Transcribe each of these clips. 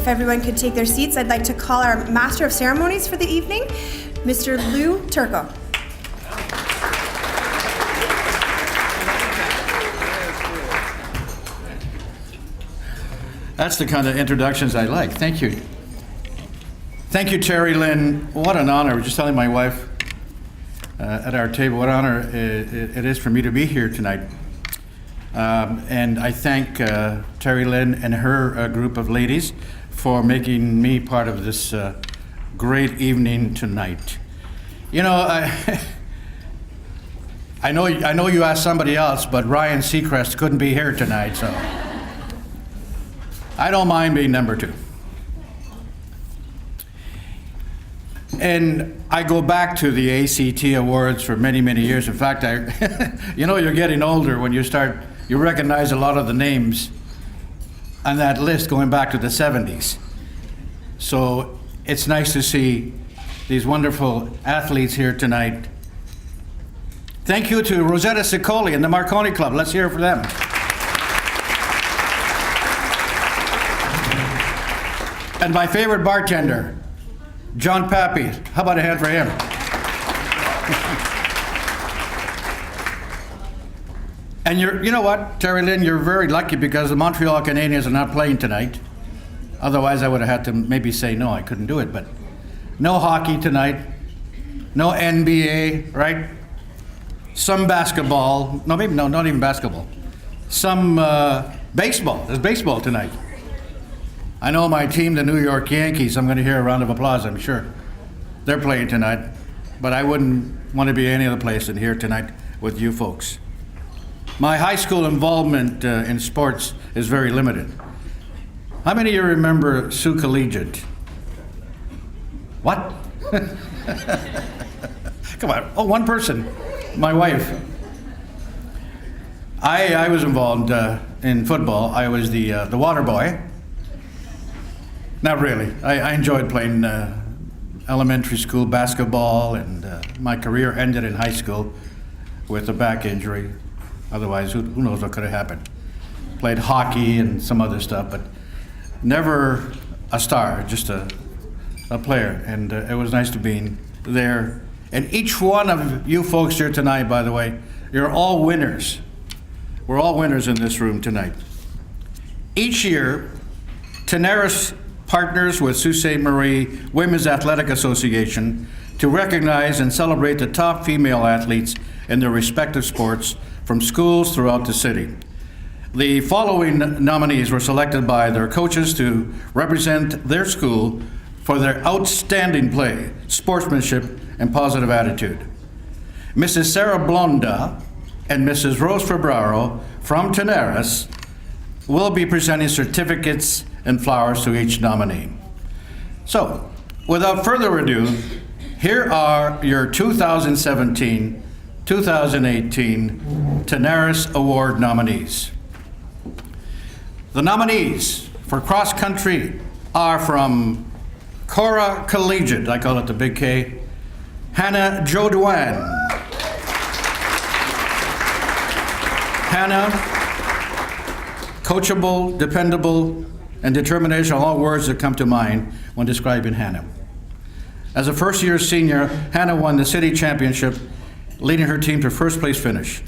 If everyone could take their seats, I'd like to call our Master of Ceremonies for the evening, Mr. Lou Turco. That's the kind of introductions I like. Thank you. Thank you, Terry Lynn. What an honor. I was just telling my wife at our table what honor it is for me to be here tonight. And I thank Terry Lynn and her group of ladies for making me part of this great evening tonight. You know, I know you asked somebody else, but Ryan Seacrest couldn't be here tonight, so I don't mind being number 2. And I go back to the ACT Awards for many, many years. In fact, you know, you're getting older when you recognize a lot of the names on that list going back to the 70s. So it's nice to see these wonderful athletes here tonight. Thank you to Rosetta Sicoli and the Marconi Club. Let's hear it for them. And my favorite bartender, John Pappy. How about a hand for him? And you know what, Terry Lynn, you're very lucky because the Montreal Canadiens are not playing tonight. Otherwise, I would have had to maybe say no, I couldn't do it. But no hockey tonight, no NBA, right? Some basketball. No, maybe no, not even basketball. Some baseball. There's baseball tonight. I know my team, the New York Yankees, I'm going to hear a round of applause, I'm sure. They're playing tonight, but I wouldn't want to be any other place than here tonight with you folks. My high school involvement in sports is very limited. How many of you remember Sioux Collegiate? What? Come on. Oh, one person. My wife. I was involved in football. I was the water boy. Not really. I enjoyed playing elementary school basketball, and my career ended in high school with a back injury. Otherwise, who knows what could have happened. Played hockey and some other stuff, but never a star, just a player. And it was nice to be there. And each one of you folks here tonight, by the way, you're all winners. We're all winners in this room tonight. Each year, Tenaris partners with Sault Ste. Marie Women's Athletic Association to recognize and celebrate the top female athletes in their respective sports from schools throughout the city. The following nominees were selected by their coaches to represent their school for their outstanding play, sportsmanship, and positive attitude. Mrs. Sarah Blonda and Mrs. Rose Febraro from Tenaris will be presenting certificates and flowers to each nominee. So, without further ado, here are your 2017-2018 Tenaris Award nominees. The nominees for cross country are from Cora Collegiate, I call it the Big K, Hannah Jodoin. Hannah, coachable, dependable, and determination are all words that come to mind when describing Hannah. As a first-year senior, Hannah won the city championship, leading her team to first place finish.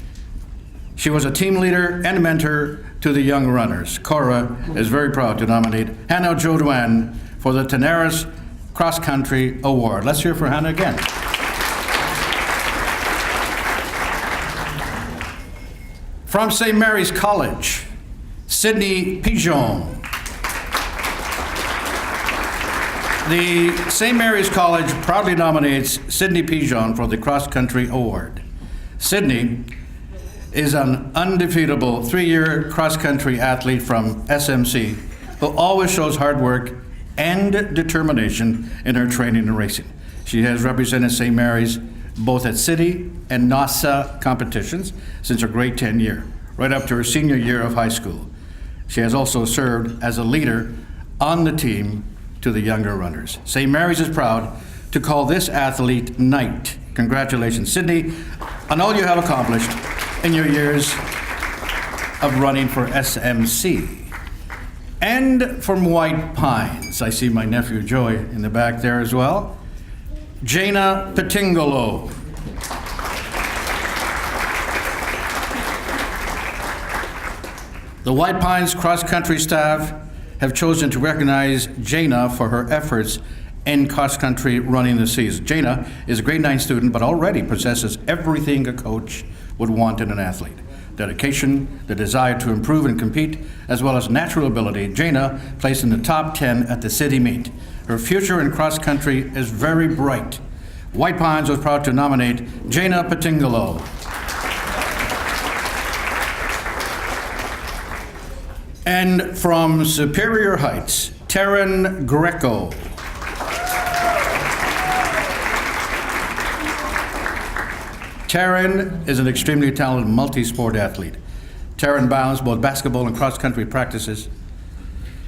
She was a team leader and mentor to the young runners. Cora is very proud to nominate Hannah Jodoin for the Tenaris Cross Country Award. Let's hear for Hannah again. From St. Mary's College, Sydney Pigeon. The St. Mary's College proudly nominates Sydney Pigeon for the Cross Country Award. Sydney is an undefeatable 3-year cross-country athlete from SMC who always shows hard work and determination in her training and racing. She has represented St. Mary's both at city and NASA competitions since her grade 10 year, right up to her senior year of high school. She has also served as a leader on the team to the younger runners. St. Mary's is proud to call this athlete Knight. Congratulations, Sydney, on all you have accomplished in your years of running for SMC. And from White Pines, I see my nephew Joey in the back there as well, Jana Petingolo. The White Pines cross-country staff have chosen to recognize Jana for her efforts in cross-country running this season. Jana is a grade 9 student, but already possesses everything a coach would want in an athlete. Dedication, the desire to improve and compete, as well as natural ability. Jana placed in the top 10 at the city meet. Her future in cross-country is very bright. White Pines was proud to nominate Jana Petingolo. And from Superior Heights, Taryn Greco. Taryn is an extremely talented multi-sport athlete. Taryn balanced both basketball and cross-country practices.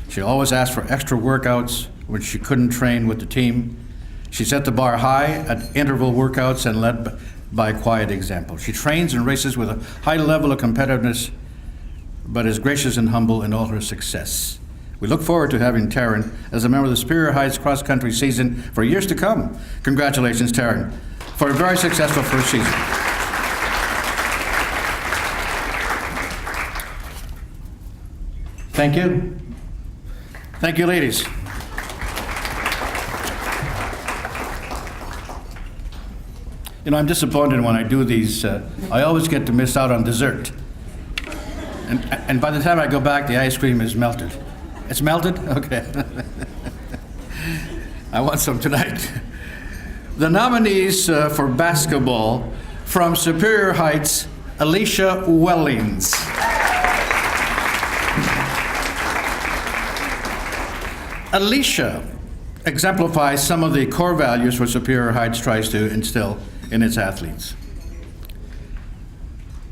She always asked for extra workouts when she couldn't train with the team. She set the bar high at interval workouts and led by a quiet example. She trains and races with a high level of competitiveness, but is gracious and humble in all her success. We look forward to having Taryn as a member of the Superior Heights cross-country season for years to come. Congratulations, Taryn, for a very successful first season. Thank you. Thank you, ladies. You know, I'm disappointed when I do these. I always get to miss out on dessert. And by the time I go back, the ice cream is melted. It's melted? Okay. I want some tonight. The nominees for basketball from Superior Heights, Alicia Wellings. Alicia exemplifies some of the core values what Superior Heights tries to instill in its athletes.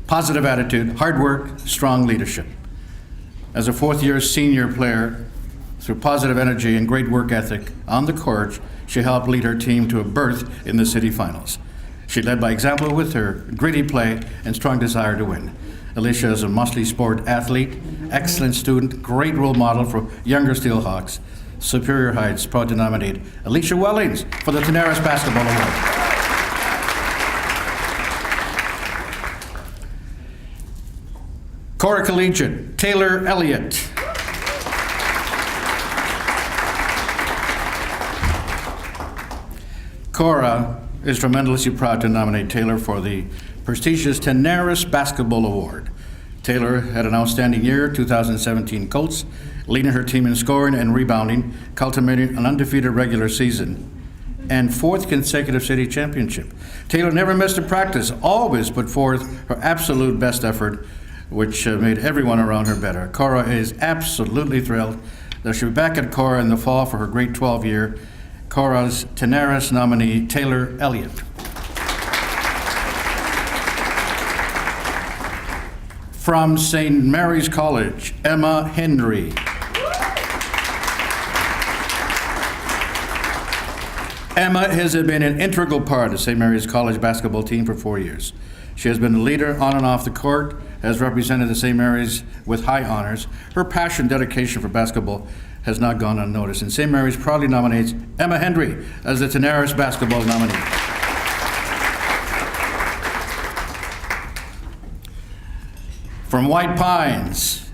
Positive attitude, hard work, strong leadership. As a fourth-year senior player, through positive energy and great work ethic on the court, she helped lead her team to a berth in the city finals. She led by example with her gritty play and strong desire to win. Alicia is a multi-sport athlete, excellent student, great role model for younger Steelhawks. Superior Heights proud to nominate Alicia Wellings for the Tenaris Basketball Award. Cora Collegiate, Taylor Elliott. Cora is tremendously proud to nominate Taylor for the prestigious Tenaris Basketball Award. Taylor had an outstanding year, 2017 Colts, leading her team in scoring and rebounding, culminating an undefeated regular season and fourth consecutive city championship. Taylor never missed a practice, always put forth her absolute best effort, which made everyone around her better. Cora is absolutely thrilled that she'll be back at Cora in the fall for her grade 12 year. Cora's Tenaris nominee, Taylor Elliott. From St. Mary's College, Emma Hendry. Emma has been an integral part of St. Mary's College basketball team for 4 years. She has been a leader on and off the court, has represented the St. Mary's with high honors. Her passion and dedication for basketball has not gone unnoticed, and St. Mary's proudly nominates Emma Hendry as the Tenaris basketball nominee. From White Pines,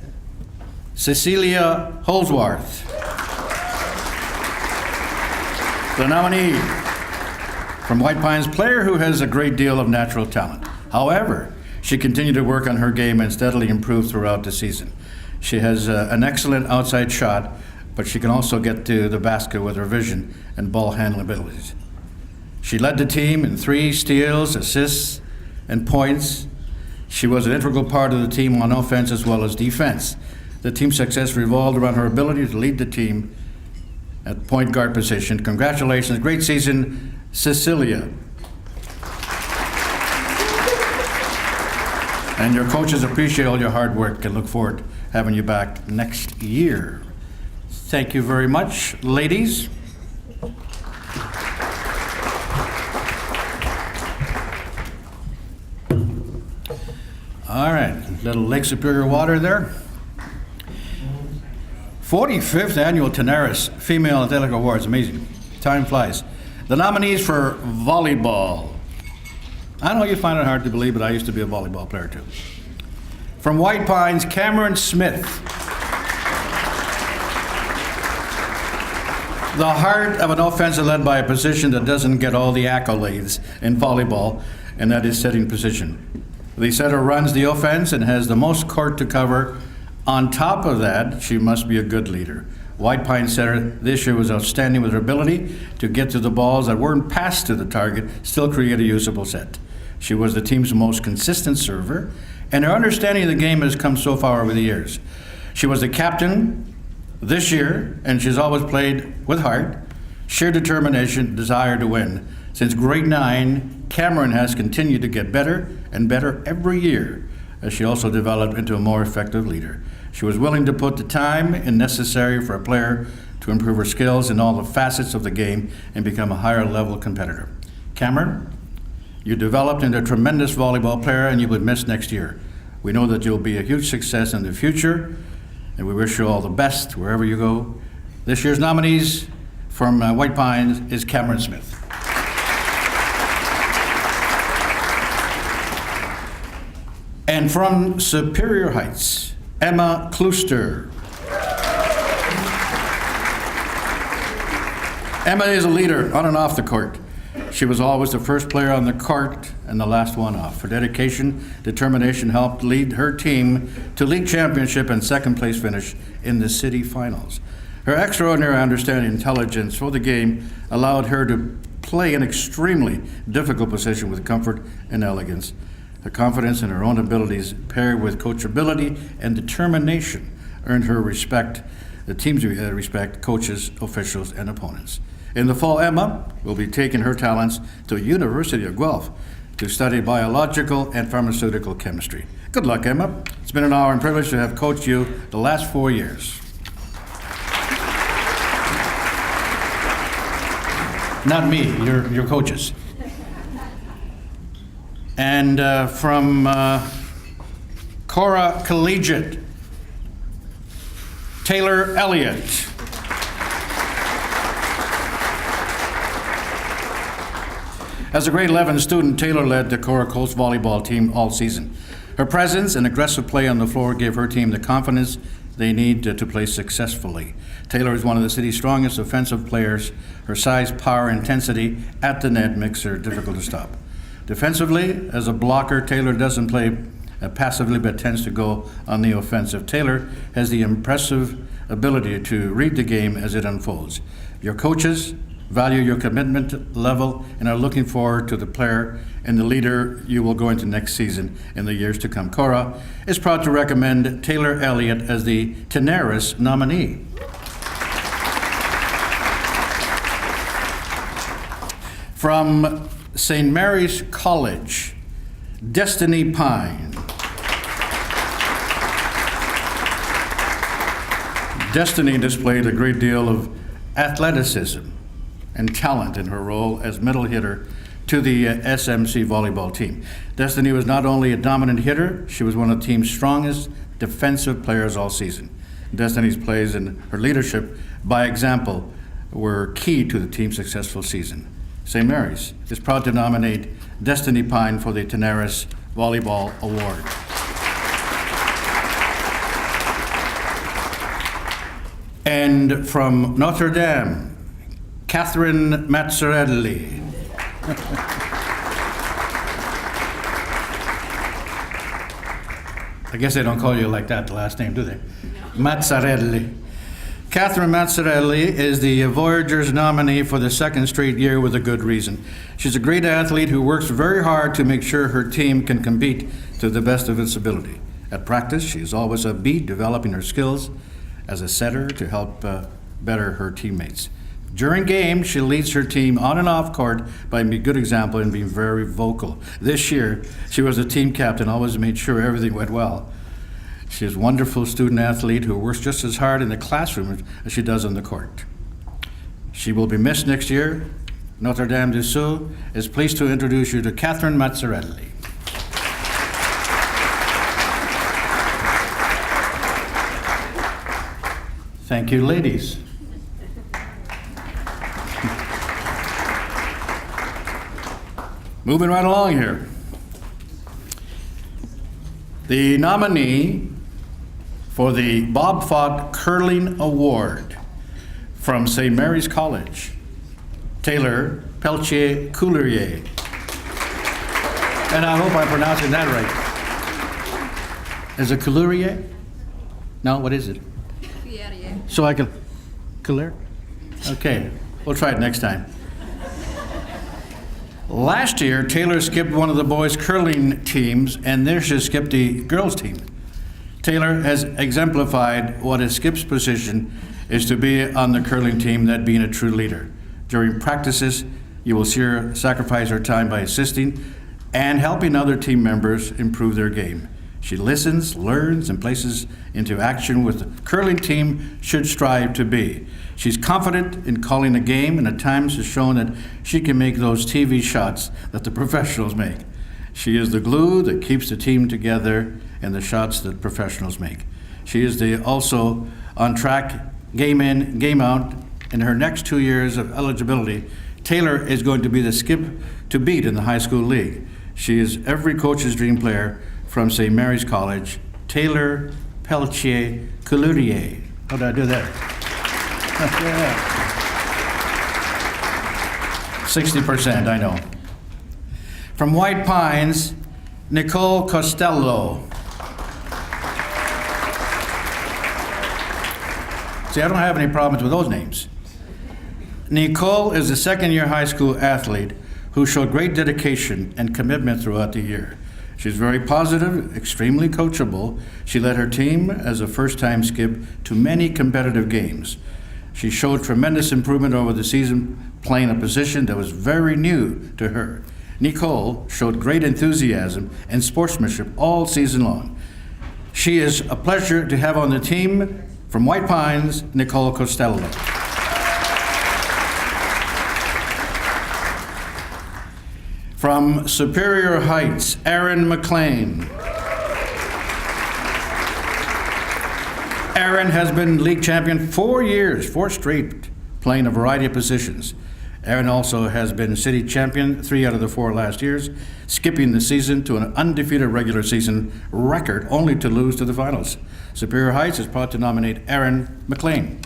Cecilia Holsworth. The nominee from White Pines, player who has a great deal of natural talent. However, she continued to work on her game and steadily improved throughout the season. She has an excellent outside shot, but she can also get to the basket with her vision and ball handling abilities. She led the team in 3 steals, assists, and points. She was an integral part of the team on offense as well as defense. The team's success revolved around her ability to lead the team at point guard position. Congratulations, great season, Cecilia. And your coaches appreciate all your hard work and look forward to having you back next year. Thank you very much, ladies. All right, little Lake Superior water there. 45th Annual Tenaris Female Athletic Awards. Amazing. Time flies. The nominees for volleyball. I know you find it hard to believe, but I used to be a volleyball player too. From White Pines, Cameron Smith. The heart of an offensive led by a position that doesn't get all the accolades in volleyball, and that is setting position. The setter runs the offense and has the most court to cover. On top of that, she must be a good leader. White Pine setter this year was outstanding with her ability to get to the balls that weren't passed to the target, still create a usable set. She was the team's most consistent server, and her understanding of the game has come so far over the years. She was the captain this year, and she's always played with heart, sheer determination, desire to win. Since grade 9, Cameron has continued to get better and better every year, as she also developed into a more effective leader. She was willing to put the time in necessary for a player to improve her skills in all the facets of the game and become a higher level competitor. Cameron, you developed into a tremendous volleyball player and you would miss next year. We know that you'll be a huge success in the future, and we wish you all the best wherever you go. This year's nominees from White Pines is Cameron Smith. And from Superior Heights, Emma Klooster. Emma is a leader on and off the court. She was always the first player on the court and the last one off. Her dedication, determination helped lead her team to league championship and second place finish in the city finals. Her extraordinary understanding and intelligence for the game allowed her to play an extremely difficult position with comfort and elegance. Her confidence in her own abilities, paired with coachability and determination, earned her respect, the team's respect, coaches, officials, and opponents. In the fall, Emma will be taking her talents to the University of Guelph to study biological and pharmaceutical chemistry. Good luck, Emma. It's been an honor and privilege to have coached you the last 4 years. Not me, your coaches. And from Cora Collegiate, Taylor Elliott. As a grade 11 student, Taylor led the Cora Coast volleyball team all season. Her presence and aggressive play on the floor gave her team the confidence they need to play successfully. Taylor is one of the city's strongest offensive players. Her size, power, intensity at the net makes her difficult to stop. Defensively, as a blocker, Taylor doesn't play passively but tends to go on the offensive. Taylor has the impressive ability to read the game as it unfolds. Your coaches value your commitment level and are looking forward to the player and the leader you will go into next season in the years to come. Cora is proud to recommend Taylor Elliott as the Tenaris nominee. From St. Mary's College, Destiny Pine. Destiny displayed a great deal of athleticism and talent in her role as middle hitter to the SMC volleyball team. Destiny was not only a dominant hitter, she was one of the team's strongest defensive players all season. Destiny's plays and her leadership by example were key to the team's successful season. St. Mary's is proud to nominate Destiny Pine for the Tenaris Volleyball Award. And from Notre Dame, Catherine Mazzarelli. I guess they don't call you like that, the last name, do they? Mazzarelli. Catherine Mazzarelli is the Voyageurs nominee for the second straight year with a good reason. She's a great athlete who works very hard to make sure her team can compete to the best of its ability. At practice, she's always upbeat, developing her skills as a setter to help better her teammates. During games, she leads her team on and off court by being a good example and being very vocal. This year, she was a team captain, always made sure everything went well. She is a wonderful student athlete who works just as hard in the classroom as she does on the court. She will be missed next year. Notre Dame du Sud is pleased to introduce you to Catherine Mazzarelli. Thank you, ladies. Moving right along here. The nominee for the Bob Fott Curling Award from St. Mary's College, Taylor Peltier-Coulerier. And I hope I'm pronouncing that right. Is it Coulerier? No, what is it? Coulerier. So I can, Coulerier? Okay, we'll try it next time. Last year, Taylor skipped one of the boys' curling teams, and this year skipped the girls' team. Taylor has exemplified what a skip's position is to be on the curling team, that being a true leader. During practices, you will see her sacrifice her time by assisting and helping other team members improve their game. She listens, learns, and places into action what the curling team should strive to be. She's confident in calling a game, and at times has shown that she can make those TV shots that the professionals make. She is the glue that keeps the team together in the shots that professionals make. She is also on track, game in, game out. In her next 2 years of eligibility, Taylor is going to be the skip to beat in the high school league. She is every coach's dream player from St. Mary's College, Taylor Peltier-Coulerier. How did I do that? Yeah. 60%, I know. From White Pines, Nicole Costello. See, I don't have any problems with those names. Nicole is a second-year high school athlete who showed great dedication and commitment throughout the year. She's very positive, extremely coachable. She led her team as a first-time skip to many competitive games. She showed tremendous improvement over the season, playing a position that was very new to her. Nicole showed great enthusiasm and sportsmanship all season long. She is a pleasure to have on the team. From White Pines, Nicole Costello. From Superior Heights, Aaron McLean. Aaron has been league champion 4 years, 4 straight, playing a variety of positions. Aaron also has been city champion 3 out of the 4 last years, skipping the season to an undefeated regular season record, only to lose to the finals. Superior Heights is proud to nominate Aaron McLean.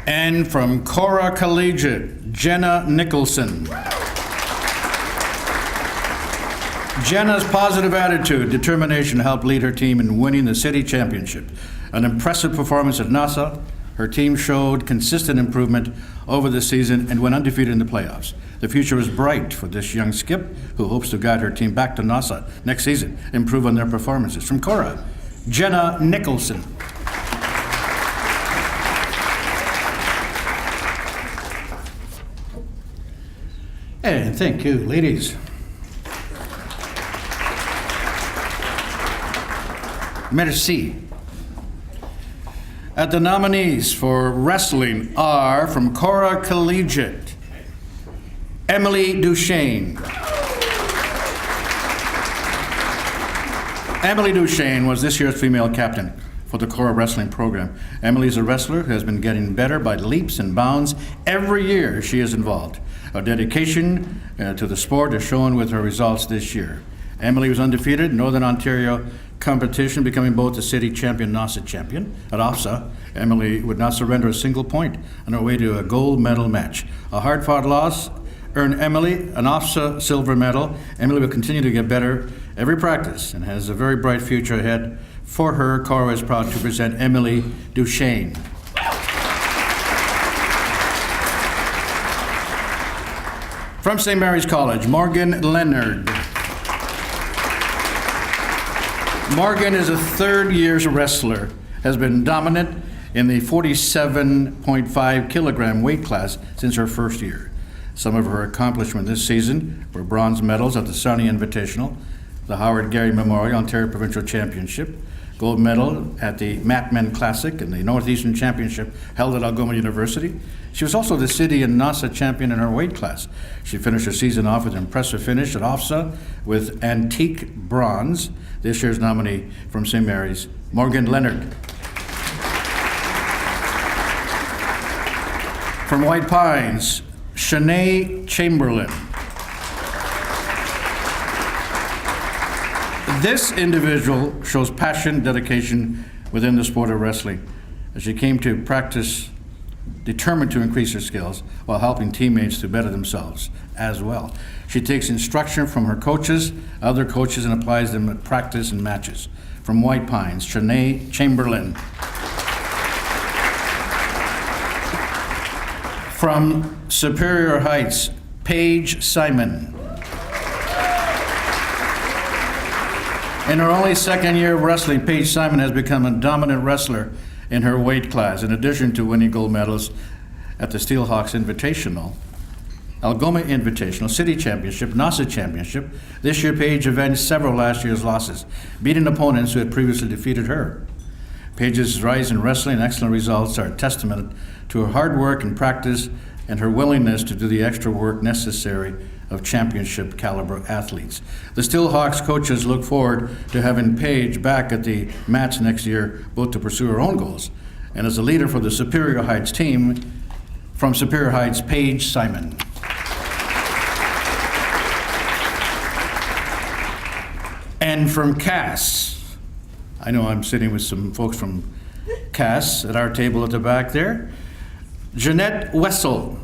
And from Cora Collegiate, Jenna Nicholson. Jenna's positive attitude, determination helped lead her team in winning the city championship. An impressive performance at Nassau. Her team showed consistent improvement over the season and went undefeated in the playoffs. The future is bright for this young skip who hopes to guide her team back to Nassau next season, improve on their performances. From Cora, Jenna Nicholson. And thank you, ladies. Merci. At the nominees for wrestling are from Cora Collegiate, Emily Duchesne. Emily Duchesne was this year's female captain for the Cora wrestling program. Emily is a wrestler who has been getting better by leaps and bounds every year she is involved. Her dedication to the sport is shown with her results this year. Emily was undefeated in Northern Ontario competition, becoming both the city champion and Nassau champion. At OFSA, Emily would not surrender a single point on her way to a gold medal match. A hard-fought loss earned Emily an OFSA silver medal. Emily will continue to get better every practice and has a very bright future ahead for her. Cora is proud to present Emily Duchesne. From St. Mary's College, Morgan Leonard. Morgan is a third-year wrestler, has been dominant in the 47.5 kilogram weight class since her first year. Some of her accomplishments this season were bronze medals at the Sarnia Invitational, the Howard Gary Memorial Ontario Provincial Championship, gold medal at the Matmen Classic and the Northeastern Championship held at Algoma University. She was also the city and NASA champion in her weight class. She finished her season off with an impressive finish at OFSA with antique bronze. This year's nominee from St. Mary's, Morgan Leonard. From White Pines, Shanae Chamberlain. This individual shows passion, dedication within the sport of wrestling. As she came to practice, determined to increase her skills while helping teammates to better themselves as well. She takes instruction from her coaches, other coaches, and applies them at practice and matches. From White Pines, Shanae Chamberlain. From Superior Heights, Paige Simon. In her only second year of wrestling, Paige Simon has become a dominant wrestler in her weight class, in addition to winning gold medals at the Steelhawks Invitational, Algoma Invitational, City Championship, NASA Championship. This year, Paige avenged several last year's losses, beating opponents who had previously defeated her. Paige's rise in wrestling and excellent results are a testament to her hard work and practice and her willingness to do the extra work necessary of championship caliber athletes. The Steelhawks coaches look forward to having Paige back at the mats next year, both to pursue her own goals and as a leader for the Superior Heights team. From Superior Heights, Paige Simon. And from Cass, I know I'm sitting with some folks from Cass at our table at the back there, Jeanette Wessel.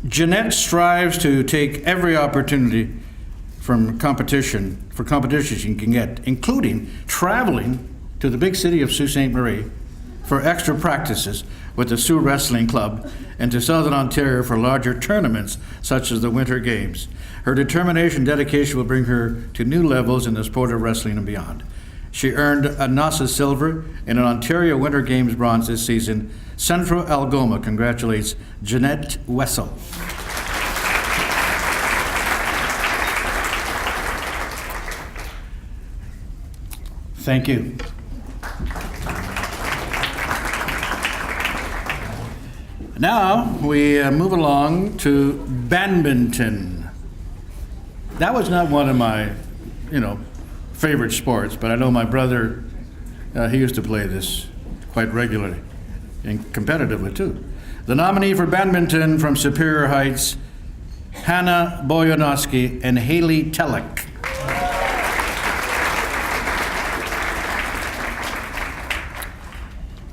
Jeanette strives to take every opportunity for competition she can get, including traveling to the big city of Sault Ste. Marie for extra practices with the Sioux Wrestling Club and to Southern Ontario for larger tournaments such as the Winter Games. Her determination and dedication will bring her to new levels in the sport of wrestling and beyond. She earned a NASA silver and an Ontario Winter Games bronze this season. Central Algoma congratulates Jeanette Wessel. Thank you. Now we move along to badminton. That was not one of my, favorite sports, but I know my brother, he used to play this quite regularly and competitively too. The nominee for badminton from Superior Heights, Hannah Boyanowski and Haley Telek.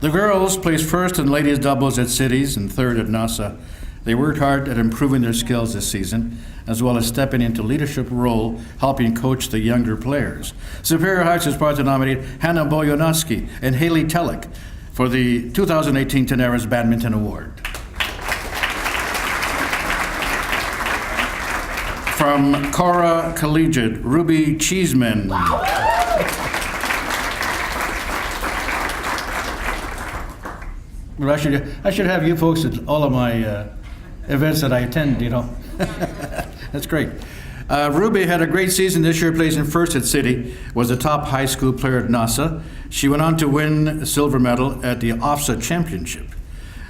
The girls placed first in ladies doubles at Cities and third at NASA. They worked hard at improving their skills this season, as well as stepping into leadership role, helping coach the younger players. Superior Heights is proud to nominate Hannah Boyanowski and Haley Telek for the 2018 Tenaris Badminton Award. From Cora Collegiate, Ruby Cheeseman. Well, I should have you folks at all of my events that I attend, That's great. Ruby had a great season this year, placing first at City, was the top high school player at NASA. She went on to win a silver medal at the OFSA Championship.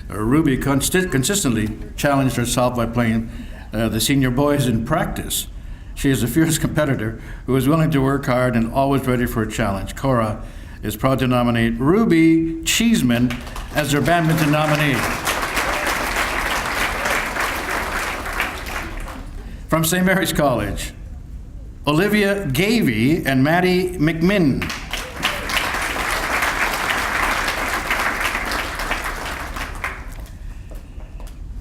Ruby consistently challenged herself by playing the senior boys in practice. She is a fierce competitor who is willing to work hard and always ready for a challenge. Cora is proud to nominate Ruby Cheeseman as their badminton nominee. From St. Mary's College, Olivia Gavey and Maddie McMinn.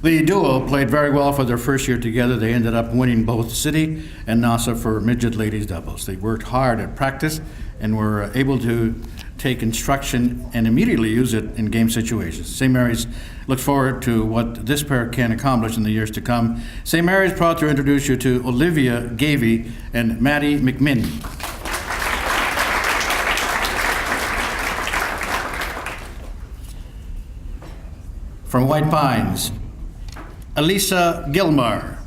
The duo played very well for their first year together. They ended up winning both City and NASA for midget ladies doubles. They worked hard at practice and were able to take instruction and immediately use it in game situations. St. Mary's looks forward to what this pair can accomplish in the years to come. St. Mary's proud to introduce you to Olivia Gavey and Maddie McMinn. From White Pines, Elisa Gilmar.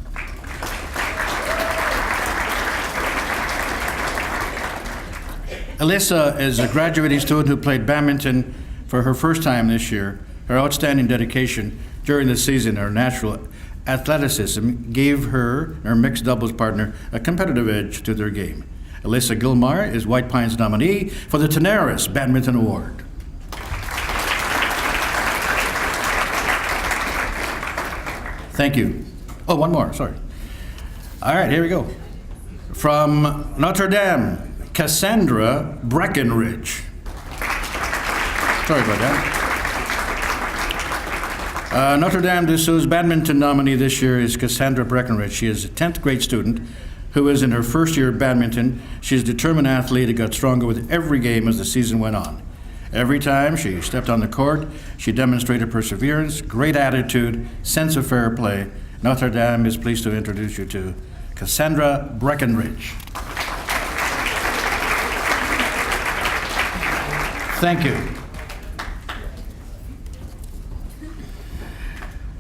Alyssa is a graduating student who played badminton for her first time this year. Her outstanding dedication during the season, her natural athleticism gave her and her mixed doubles partner a competitive edge to their game. Alyssa Gilmar is White Pines nominee for the Tenaris Badminton Award. Thank you. Oh, one more, sorry. All right, here we go. From Notre Dame, Cassandra Breckenridge. Sorry about that. Notre Dame de Sault's badminton nominee this year is Cassandra Breckenridge. She is a 10th grade student who is in her first year of badminton. She's a determined athlete who got stronger with every game as the season went on. Every time she stepped on the court, she demonstrated perseverance, great attitude, sense of fair play. Notre Dame is pleased to introduce you to Cassandra Breckenridge. Thank you.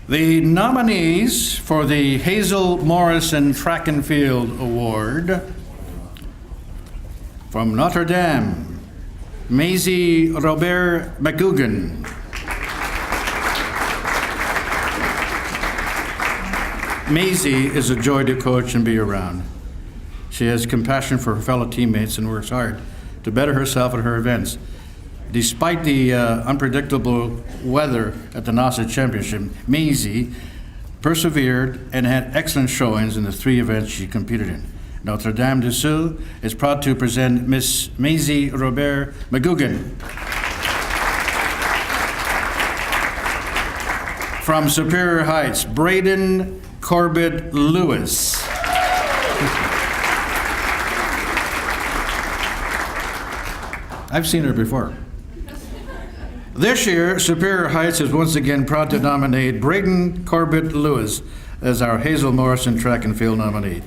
The nominees for the Hazel Morrison Track and Field Award from Notre Dame, Maisie Robert McGugan. Maisie is a joy to coach and be around. She has compassion for her fellow teammates and works hard to better herself at her events. Despite the unpredictable weather at the NASA Championship, Maisie persevered and had excellent showings in the 3 events she competed in. Notre Dame de Sault is proud to present Miss Maisie Robert McGugan. From Superior Heights, Braden Corbett Lewis. I've seen her before. This year, Superior Heights is once again proud to nominate Braden Corbett Lewis as our Hazel Morrison Track and Field nominee.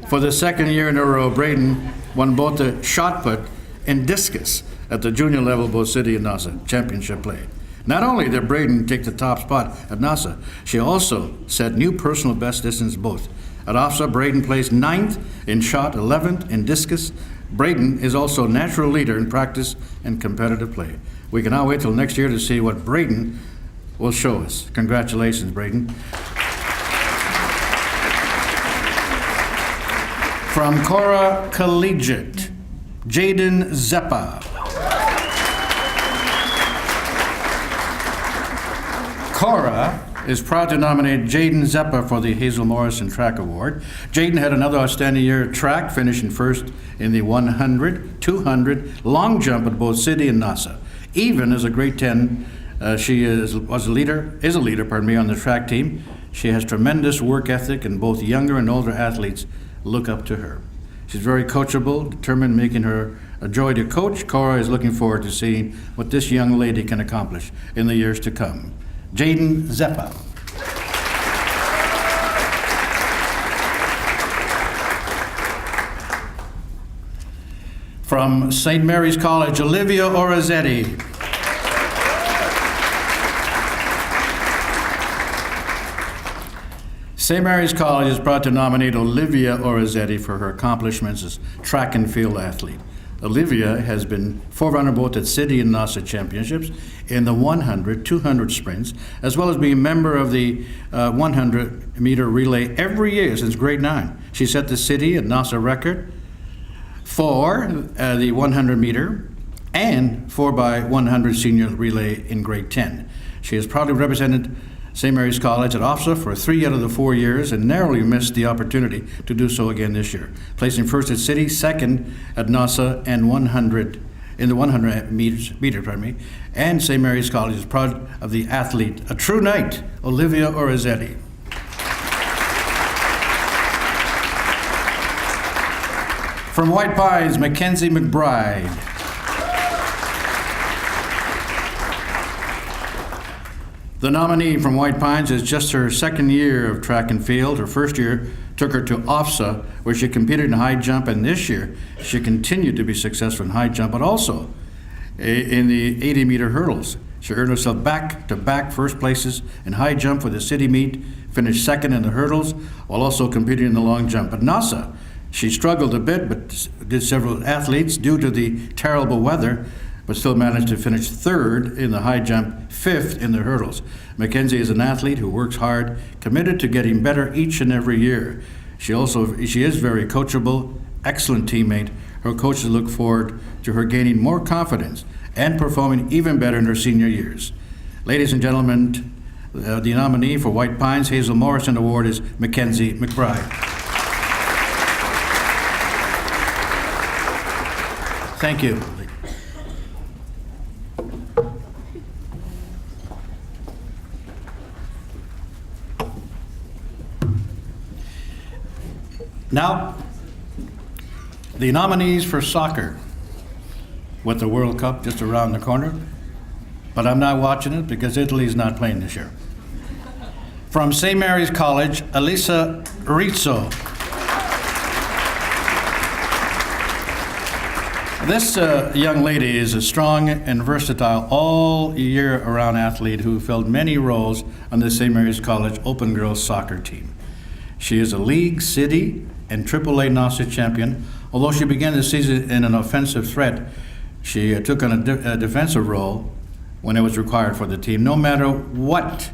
For the second year in a row, Braden won both the shot put and discus at the junior level both city and NASA championship play. Not only did Braden take the top spot at NASA, she also set new personal best distance both. At OFSA, Braden placed 9th in shot, 11th in discus. Braden is also a natural leader in practice and competitive play. We can now wait till next year to see what Braden will show us. Congratulations, Braden. From Cora Collegiate, Jaden Zeppa. Cora is proud to nominate Jaden Zeppa for the Hazel Morrison Track Award. Jaden had another outstanding year at track, finishing first in the 100, 200, long jump at both city and NASA. Even as a grade 10, she is a leader on the track team. She has tremendous work ethic, and both younger and older athletes look up to her. She's very coachable, determined, making her a joy to coach. Cora is looking forward to seeing what this young lady can accomplish in the years to come. Jaden Zeppa. From St. Mary's College, Olivia Orazetti. St. Mary's College is proud to nominate Olivia Orazetti for her accomplishments as track and field athlete. Olivia has been forerunner both at city and NASA championships in the 100, 200 sprints, as well as being a member of the 100-meter relay every year since grade 9. She set the city and NASA record for the 100-meter and 4x100 senior relay in grade 10. She has proudly represented St. Mary's College at OFSA for 3 out of the 4 years and narrowly missed the opportunity to do so again this year, placing first at City, second at NASA, and 100 in the 100 meter, and St. Mary's College is proud of the athlete, a true knight, Olivia Orazetti. From White Pines, Mackenzie McBride. The nominee from White Pines is just her second year of track and field. Her first year took her to OFSA, where she competed in high jump, and this year she continued to be successful in high jump, but also in the 80-meter hurdles. She earned herself back-to-back first places in high jump for the city meet, finished second in the hurdles, while also competing in the long jump. At NASA, She struggled a bit, but did several athletes due to the terrible weather, but still managed to finish third in the high jump, fifth in the hurdles. Mackenzie is an athlete who works hard, committed to getting better each and every year. She is very coachable, excellent teammate. Her coaches look forward to her gaining more confidence and performing even better in her senior years. Ladies and gentlemen, the nominee for White Pines Hazel Morrison Award is Mackenzie McBride. Thank you. Now, the nominees for soccer, with the World Cup just around the corner, but I'm not watching it because Italy's not playing this year. From St. Mary's College, Elisa Rizzo. This young lady is a strong and versatile all-year-round athlete who filled many roles on the St. Mary's College Open Girls Soccer team. She is a league, city, and AAA NASA champion. Although she began the season in an offensive threat, she took on a defensive role when it was required for the team. No matter what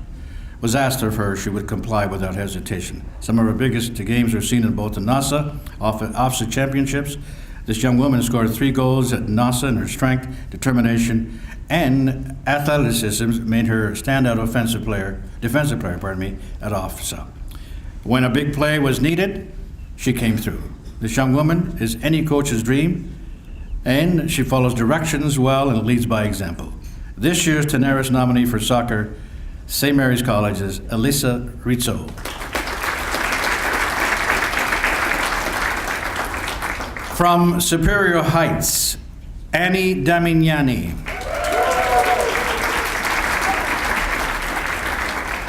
was asked of her, she would comply without hesitation. Some of her biggest games were seen in both the NASA officer championships. This young woman scored 3 goals at NASA, and her strength, determination, and athleticism made her standout defensive player at OFSA. When a big play was needed, she came through. This young woman is any coach's dream, and she follows directions well and leads by example. This year's Tenaris nominee for soccer, St. Mary's College, is Elisa Rizzo. From Superior Heights, Annie Damignani.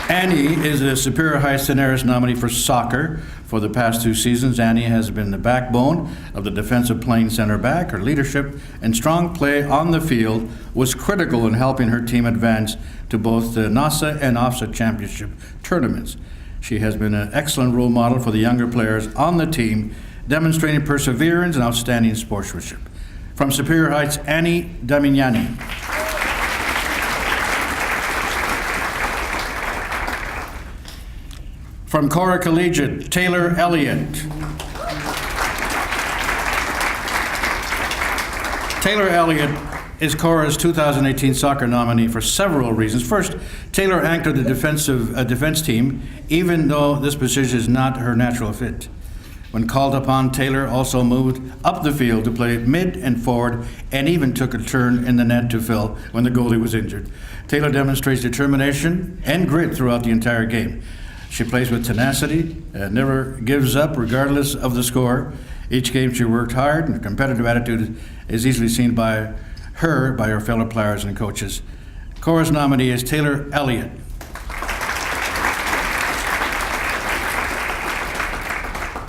Annie is a Superior Heights Tenaris nominee for soccer. For the past 2 seasons, Annie has been the backbone of the defensive playing center back. Her leadership and strong play on the field was critical in helping her team advance to both the NASA and OFSA championship tournaments. She has been an excellent role model for the younger players on the team, demonstrating perseverance and outstanding sportsmanship. From Superior Heights, Annie Damignani. From Cora Collegiate, Taylor Elliott. Taylor Elliott is Cora's 2018 soccer nominee for several reasons. First, Taylor anchored the defense team, even though this position is not her natural fit. When called upon, Taylor also moved up the field to play mid and forward, and even took a turn in the net to fill when the goalie was injured. Taylor demonstrates determination and grit throughout the entire game. She plays with tenacity, never gives up regardless of the score. Each game she worked hard, and her competitive attitude is easily seen by her fellow players and coaches. Cora's nominee is Taylor Elliott.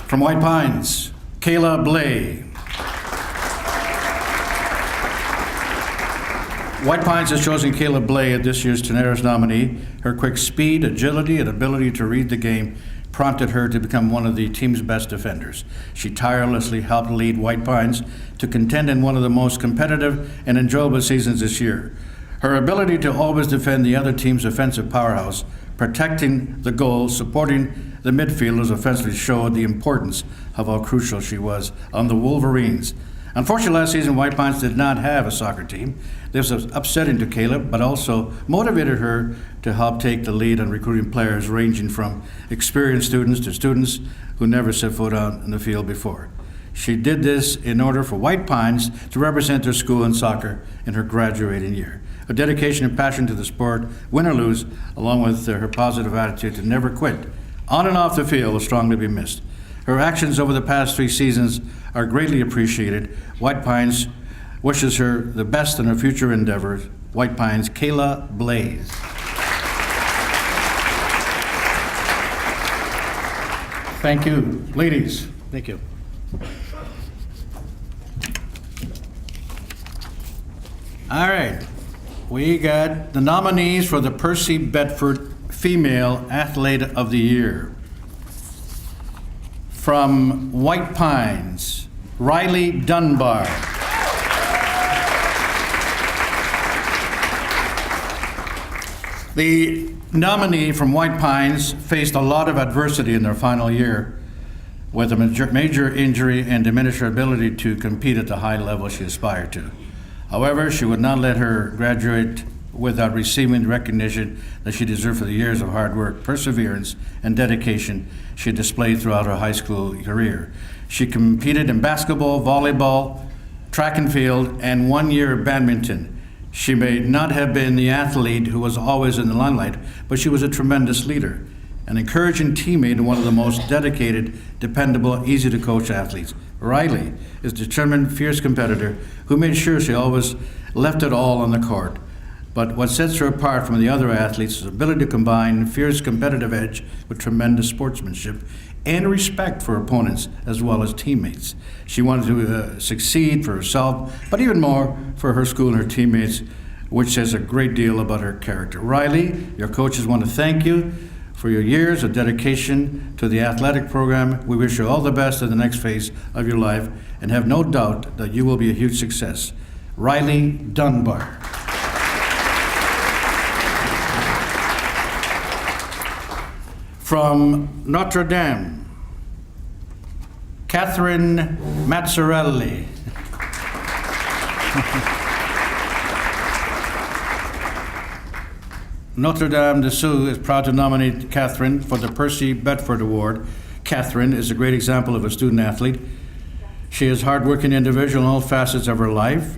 From White Pines, Kayla Blay. White Pines has chosen Kayla Blay as this year's Tenaris nominee. Her quick speed, agility, and ability to read the game prompted her to become one of the team's best defenders. She tirelessly helped lead White Pines to contend in one of the most competitive and enjoyable seasons this year. Her ability to always defend the other team's offensive powerhouse, protecting the goal, supporting the midfielders offensively showed the importance of how crucial she was on the Wolverines. Unfortunately, last season, White Pines did not have a soccer team. This was upsetting to Caleb, but also motivated her to help take the lead on recruiting players ranging from experienced students to students who never set foot out in the field before. She did this in order for White Pines to represent their school in soccer in her graduating year. Her dedication and passion to the sport, win or lose, along with her positive attitude to never quit, on and off the field, will strongly be missed. Her actions over the past 3 seasons are greatly appreciated. White Pines wishes her the best in her future endeavors. White Pines, Kayla Blaze. Thank you. Ladies, thank you. All right, we got the nominees for the Percy Bedford Female Athlete of the Year. From White Pines, Riley Dunbar. The nominee from White Pines faced a lot of adversity in their final year with a major injury and diminished her ability to compete at the high level she aspired to. However, she would not let her graduate without receiving the recognition that she deserved for the years of hard work, perseverance, and dedication she displayed throughout her high school career. She competed in basketball, volleyball, track and field, and 1 year badminton. She may not have been the athlete who was always in the limelight, but she was a tremendous leader, an encouraging teammate, and one of the most dedicated, dependable, easy to coach athletes. Riley is a determined, fierce competitor who made sure she always left it all on the court. But what sets her apart from the other athletes is the ability to combine fierce competitive edge with tremendous sportsmanship and respect for opponents as well as teammates. She wanted to succeed for herself, but even more for her school and her teammates, which says a great deal about her character. Riley, your coaches want to thank you for your years of dedication to the athletic program. We wish you all the best in the next phase of your life and have no doubt that you will be a huge success. Riley Dunbar. From Notre Dame, Catherine Mazzarelli. Notre Dame de Sioux is proud to nominate Catherine for the Percy Bedford Award. Catherine is a great example of a student athlete. She is a hardworking individual in all facets of her life.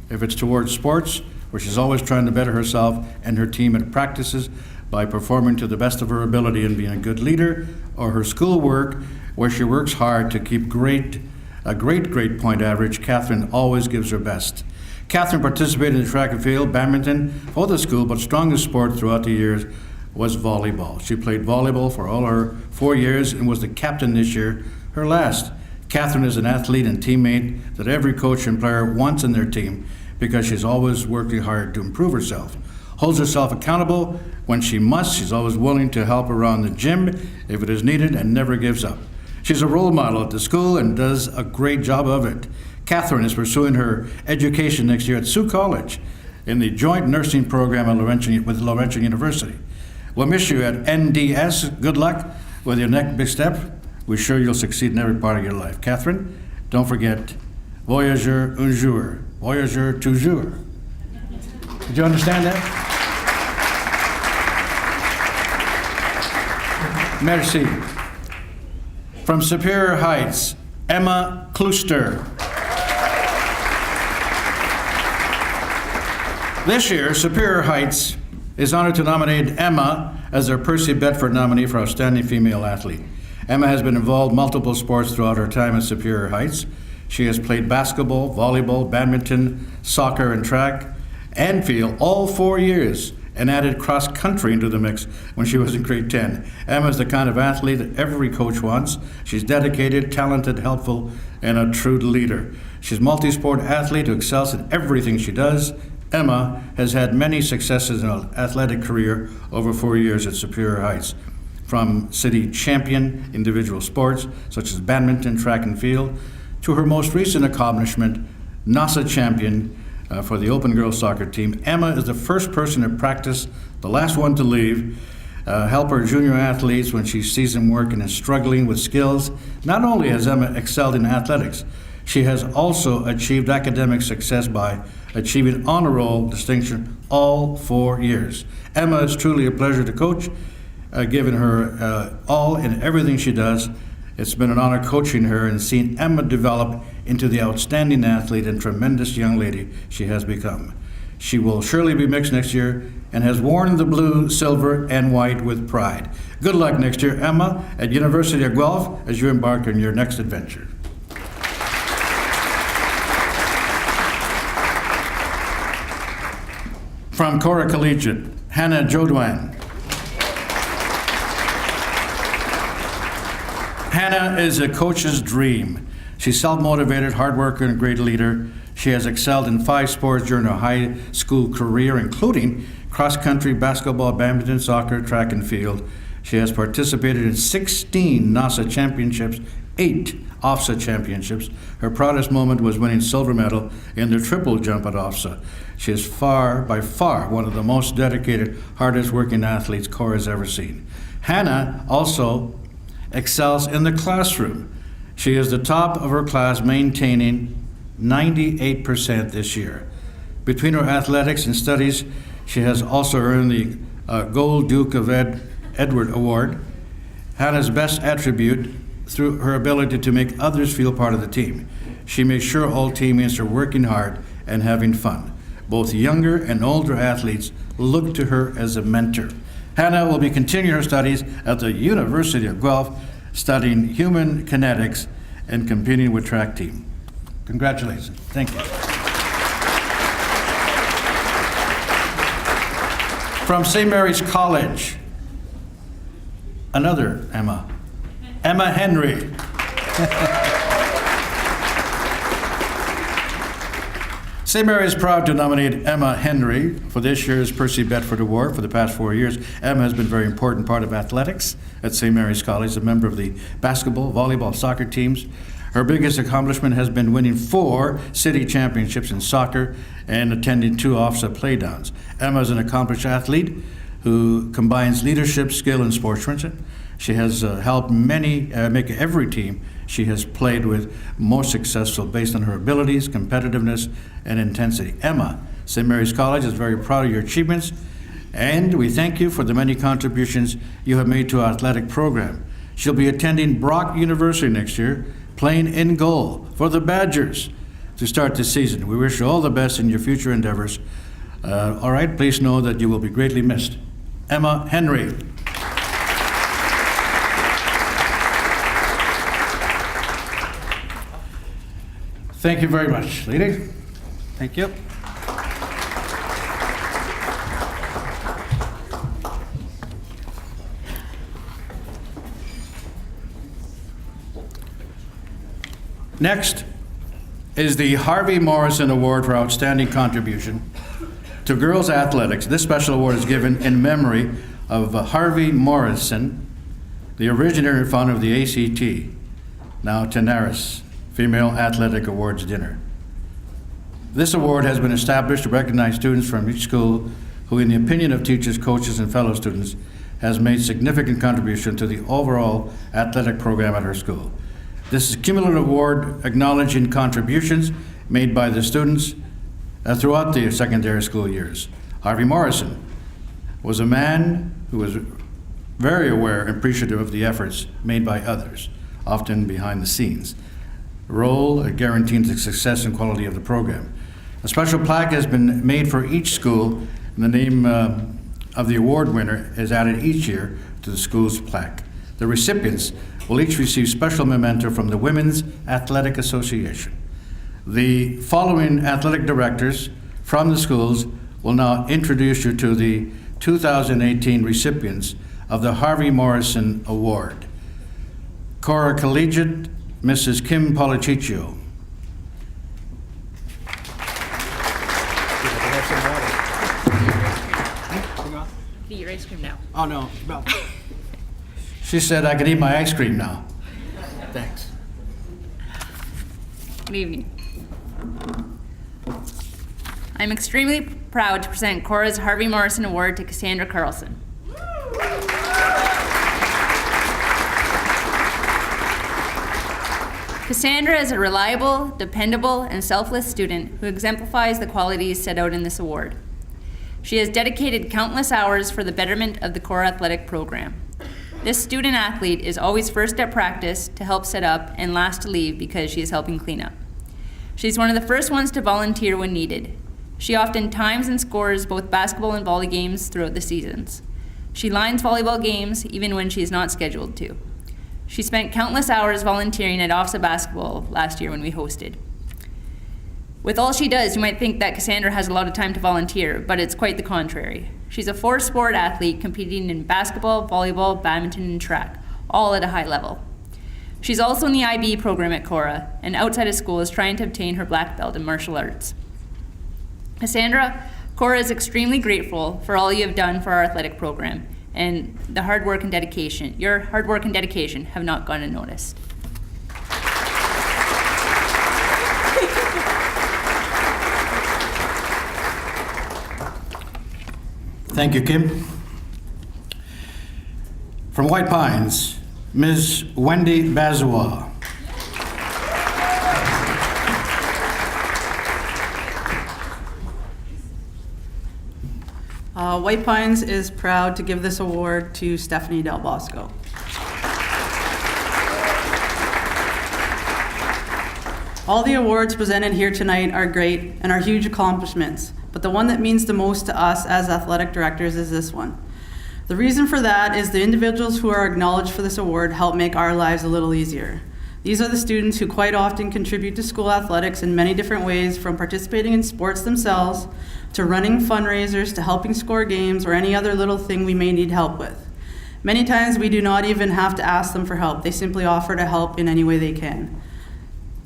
If it's towards sports, where she's always trying to better herself and her team at practices by performing to the best of her ability and being a good leader, or her schoolwork, where she works hard to keep a great point average, Catherine always gives her best. Catherine participated in track and field, badminton for the school, but strongest sport throughout the years was volleyball. She played volleyball for all her 4 years and was the captain this year, her last. Catherine is an athlete and teammate that every coach and player wants in their team because she's always working hard to improve herself. Holds herself accountable when she must. She's always willing to help around the gym if it is needed and never gives up. She's a role model at the school and does a great job of it. Catherine is pursuing her education next year at Sioux College in the joint nursing program with Laurentian University. We'll miss you at NDS. Good luck with your next big step. We're sure you'll succeed in every part of your life. Catherine, don't forget, voyageur un jour, voyageur toujours. Did you understand that? Merci. From Superior Heights, Emma Klooster. This year, Superior Heights is honored to nominate Emma as their Percy Bedford nominee for Outstanding Female Athlete. Emma has been involved in multiple sports throughout her time at Superior Heights. She has played basketball, volleyball, badminton, soccer, and track and field all 4 years, and added cross country into the mix when she was in grade 10. Emma is the kind of athlete that every coach wants. She's dedicated, talented, helpful, and a true leader. She's a multi-sport athlete who excels in everything she does. Emma has had many successes in her athletic career over 4 years at Superior Heights, from city champion individual sports such as badminton, track and field, to her most recent accomplishment, NASA champion for the Open Girls Soccer team. Emma is the first person to practice, the last one to leave, help her junior athletes when she sees them working and struggling with skills. Not only has Emma excelled in athletics, she has also achieved academic success by achieving honor roll distinction all 4 years. Emma is truly a pleasure to coach, given her all in everything she does. It's been an honor coaching her and seeing Emma develop into the outstanding athlete and tremendous young lady she has become. She will surely be mixed next year and has worn the blue, silver, and white with pride. Good luck next year, Emma, at University of Guelph as you embark on your next adventure. From Cora Collegiate, Hannah Jodwan. Hannah is a coach's dream. She's self-motivated, hard worker, and a great leader. She has excelled in 5 sports during her high school career, including cross-country, basketball, badminton, soccer, track, and field. She has participated in 16 NASA championships, 8 OFSA championships. Her proudest moment was winning silver medal in the triple jump at OFSA. She is by far, one of the most dedicated, hardest working athletes Cora has ever seen. Hannah also excels in the classroom. She is the top of her class, maintaining 98% this year. Between her athletics and studies, she has also earned the Gold Duke of Edward Award. Hannah's best attribute through her ability to make others feel part of the team. She makes sure all teammates are working hard and having fun. Both younger and older athletes look to her as a mentor. Hannah will be continuing her studies at the University of Guelph, studying human kinetics and competing with track team. Congratulations. Thank you. From St. Mary's College, another Emma Henry. St. Mary is proud to nominate Emma Henry for this year's Percy Bedford Award. For the past 4 years, Emma has been a very important part of athletics at St. Mary's College, a member of the basketball, volleyball, soccer teams. Her biggest accomplishment has been winning 4 city championships in soccer and attending 2 OFSA playdowns. Emma is an accomplished athlete who combines leadership, skill, and sportsmanship. She has helped make every team she has played with more successful based on her abilities, competitiveness, and intensity. Emma, St. Mary's College is very proud of your achievements, and we thank you for the many contributions you have made to our athletic program. She'll be attending Brock University next year, playing in goal for the Badgers to start the season. We wish you all the best in your future endeavors. All right, please know that you will be greatly missed. Emma Henry. Thank you very much, lady. Thank you. Next is the Harvey Morrison Award for Outstanding Contribution to Girls Athletics. This special award is given in memory of Harvey Morrison, the originator and founder of the ACT, now Tenaris, Female Athletic Awards Dinner. This award has been established to recognize students from each school who, in the opinion of teachers, coaches, and fellow students, has made significant contribution to the overall athletic program at her school. This is a cumulative award acknowledging contributions made by the students throughout the secondary school years. Harvey Morrison was a man who was very aware and appreciative of the efforts made by others, often behind the scenes. Role guaranteeing the success and quality of the program. A special plaque has been made for each school, and the name of the award winner is added each year to the school's plaque. The recipients will each receive special memento from the Women's Athletic Association. The following athletic directors from the schools will now introduce you to the 2018 recipients of the Harvey Morrison Award. Cora Collegiate, Mrs. Kim Policiccio. Eat your ice cream now. Oh, no. She said I could eat my ice cream now. Thanks. Good evening. I'm extremely proud to present Cora's Harvey Morrison Award to Cassandra Carlson. Cassandra is a reliable, dependable, and selfless student who exemplifies the qualities set out in this award. She has dedicated countless hours for the betterment of the Cora athletic program. This student athlete is always first at practice to help set up and last to leave because she is helping clean up. She's one of the first ones to volunteer when needed. She often times and scores both basketball and volley games throughout the seasons. She lines volleyball games even when she is not scheduled to. She spent countless hours volunteering at OFSA basketball last year when we hosted. With all she does, you might think that Cassandra has a lot of time to volunteer, but it's quite the contrary. She's a 4-sport athlete competing in basketball, volleyball, badminton, and track, all at a high level. She's also in the IB program at Cora, and outside of school is trying to obtain her black belt in martial arts. Cassandra, Cora is extremely grateful for all you have done for our athletic program, and the hard work and dedication. Your hard work and dedication have not gone unnoticed. Thank you, Kim. From White Pines, Ms. Wendy Bazois. White Pines is proud to give this award to Stephanie Del Bosco. All the awards presented here tonight are great and are huge accomplishments, but the one that means the most to us as athletic directors is this one. The reason for that is the individuals who are acknowledged for this award help make our lives a little easier. These are the students who quite often contribute to school athletics in many different ways, from participating in sports themselves, to running fundraisers, to helping score games, or any other little thing we may need help with. Many times we do not even have to ask them for help. They simply offer to help in any way they can.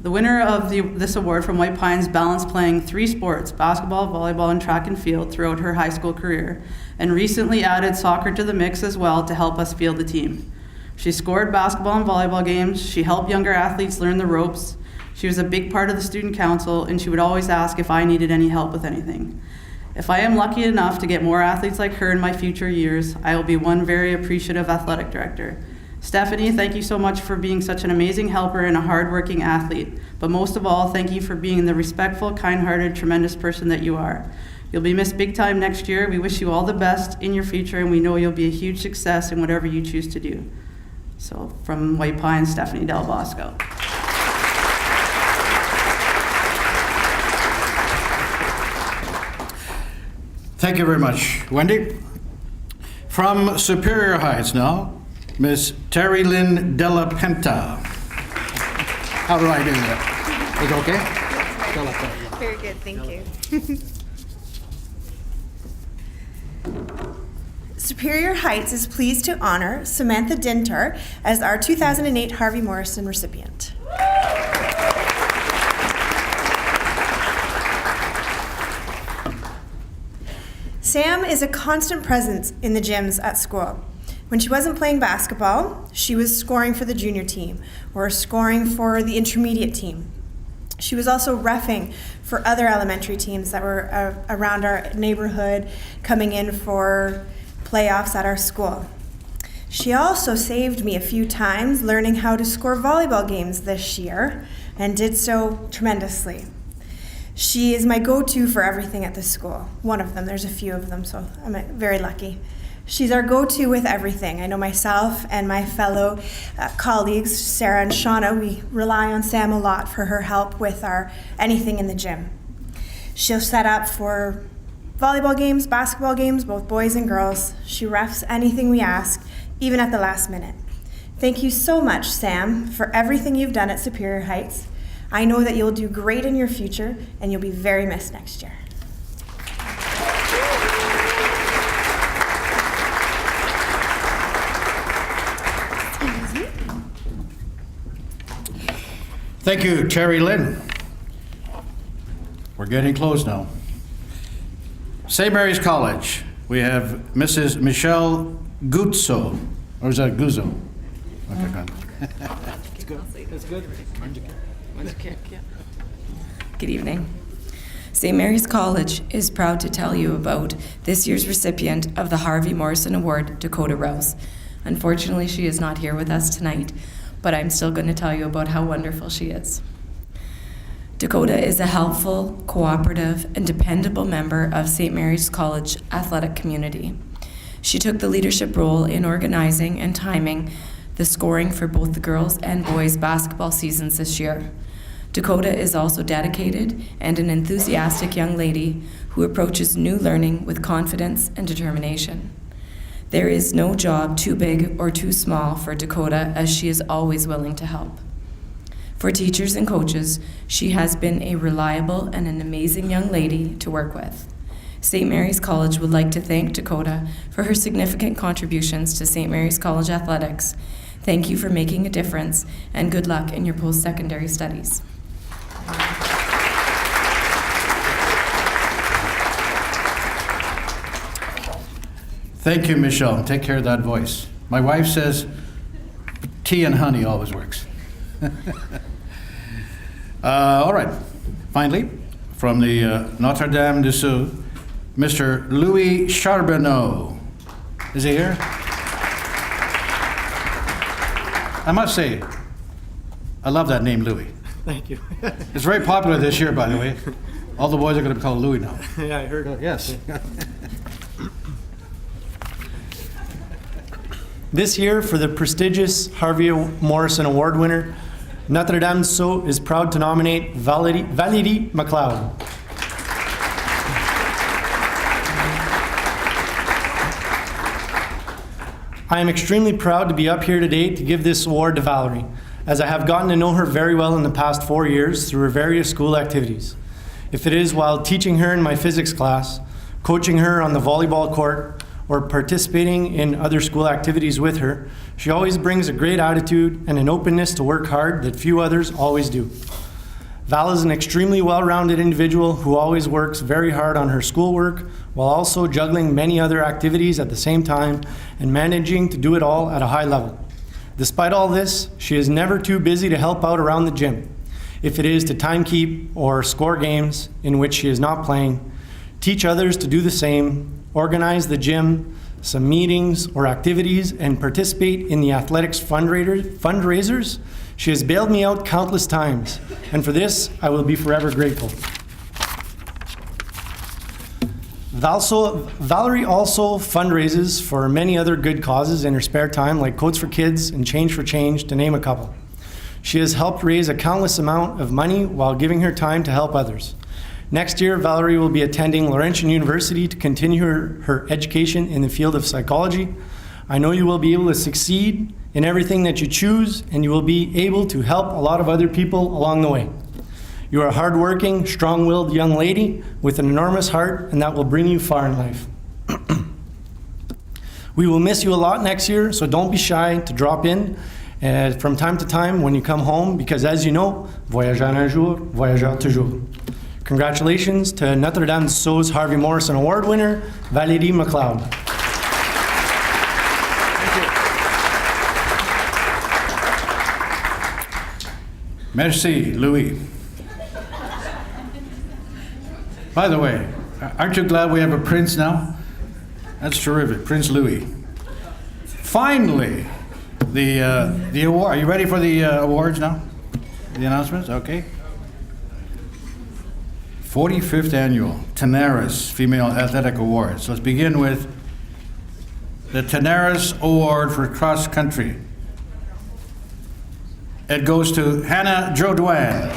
The winner of this award from White Pines balanced playing 3 sports, basketball, volleyball, and track and field, throughout her high school career, and recently added soccer to the mix as well to help us field the team. She scored basketball and volleyball games, she helped younger athletes learn the ropes, she was a big part of the student council, and she would always ask if I needed any help with anything. If I am lucky enough to get more athletes like her in my future years, I will be one very appreciative athletic director. Stephanie, thank you so much for being such an amazing helper and a hardworking athlete. But most of all, thank you for being the respectful, kind-hearted, tremendous person that you are. You'll be missed big time next year. We wish you all the best in your future, and we know you'll be a huge success in whatever you choose to do. So, from White Pines, Stephanie Del Bosco. Thank you very much, Wendy. From Superior Heights now, Miss Terry Lynn Della Penta. How did I do that? Is it okay? Very good, thank you. Superior Heights is pleased to honor Samantha Dinter as our 2008 Harvey Morrison recipient. Sam is a constant presence in the gyms at school. When she wasn't playing basketball, she was scoring for the junior team or scoring for the intermediate team. She was also reffing for other elementary teams that were around our neighborhood, coming in for playoffs at our school. She also saved me a few times learning how to score volleyball games this year, and did so tremendously. She is my go-to for everything at the school. One of them, there's a few of them, so I'm very lucky. She's our go-to with everything. I know myself and my fellow colleagues, Sarah and Shauna, we rely on Sam a lot for her help with anything in the gym. She'll set up for volleyball games, basketball games, both boys and girls. She refs anything we ask, even at the last minute. Thank you so much, Sam, for everything you've done at Superior Heights. I know that you'll do great in your future, and you'll be very missed next year. Thank you, Terry Lynn. We're getting close now. St. Mary's College, we have Mrs. Michelle Guzzo, or is that Guzzo? Okay, good. It's good. It's good. Good evening. St. Mary's College is proud to tell you about this year's recipient of the Harvey Morrison Award, Dakota Rouse. Unfortunately, she is not here with us tonight, but I'm still going to tell you about how wonderful she is. Dakota is a helpful, cooperative, and dependable member of St. Mary's College athletic community. She took the leadership role in organizing and timing the scoring for both the girls' and boys' basketball seasons this year. Dakota is also dedicated and an enthusiastic young lady who approaches new learning with confidence and determination. There is no job too big or too small for Dakota, as she is always willing to help. For teachers and coaches, she has been a reliable and an amazing young lady to work with. St. Mary's College would like to thank Dakota for her significant contributions to St. Mary's College athletics. Thank you for making a difference, and good luck in your post-secondary studies. Thank you, Michelle. Take care of that voice. My wife says tea and honey always works. All right. Finally, from the Notre Dame de Sault, Mr. Louis Charbonneau. Is he here? I must say, I love that name, Louis. Thank you. It's very popular this year, by the way. All the boys are going to be called Louis now. Yeah, I heard. Yes. This year, for the prestigious Harvey Morrison Award winner, Notre Dame de Sault is proud to nominate Valérie McLeod. I am extremely proud to be up here today to give this award to Valerie, as I have gotten to know her very well in the past 4 years through her various school activities. If it is while teaching her in my physics class, coaching her on the volleyball court, or participating in other school activities with her, she always brings a great attitude and an openness to work hard that few others always do. Val is an extremely well-rounded individual who always works very hard on her schoolwork while also juggling many other activities at the same time and managing to do it all at a high level. Despite all this, she is never too busy to help out around the gym, if it is to timekeep or score games in which she is not playing, teach others to do the same, organize the gym, some meetings or activities, and participate in the athletics fundraisers. She has bailed me out countless times, and for this, I will be forever grateful. Valerie also fundraises for many other good causes in her spare time, like Coats for Kids and Change for Change, to name a couple. She has helped raise a countless amount of money while giving her time to help others. Next year, Valerie will be attending Laurentian University to continue her education in the field of psychology. I know you will be able to succeed in everything that you choose, and you will be able to help a lot of other people along the way. You are a hardworking, strong-willed young lady with an enormous heart, and that will bring you far in life. We will miss you a lot next year, so don't be shy to drop in from time to time when you come home, because as you know, voyageur un jour, voyageur toujours. Congratulations to Notre Dame de Sault's Harvey Morrison Award winner, Valérie McLeod. Merci, Louis. By the way, aren't you glad we have a prince now? That's terrific, Prince Louis. Finally, the award. Are you ready for the awards now? The announcements? Okay. 45th Annual Tenaris Female Athletic Awards. Let's begin with the Tenaris Award for Cross Country. It goes to Hannah Jodoin.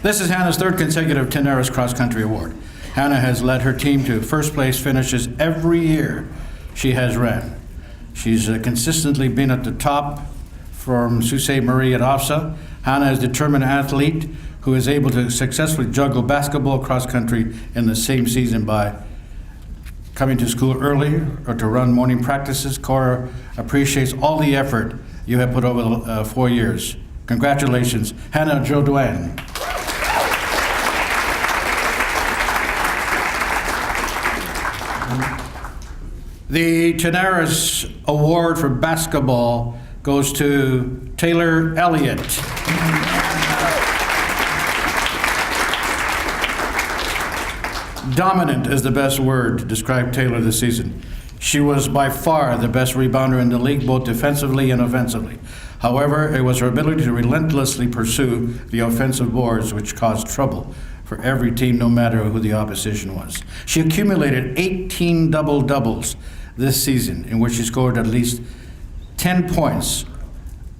This is Hannah's third consecutive Tenaris Cross Country Award. Hannah has led her team to first place finishes every year she has ran. She's consistently been at the top from Sault Ste. Marie at OFSA. Hannah is a determined athlete who is able to successfully juggle basketball cross country in the same season by coming to school early or to run morning practices. Cora appreciates all the effort you have put over the 4 years. Congratulations, Hannah Jodoin. The Tenaris Award for Basketball goes to Taylor Elliott. Dominant is the best word to describe Taylor this season. She was by far the best rebounder in the league, both defensively and offensively. However, it was her ability to relentlessly pursue the offensive boards which caused trouble for every team, no matter who the opposition was. She accumulated 18 double-doubles this season, in which she scored at least 10 points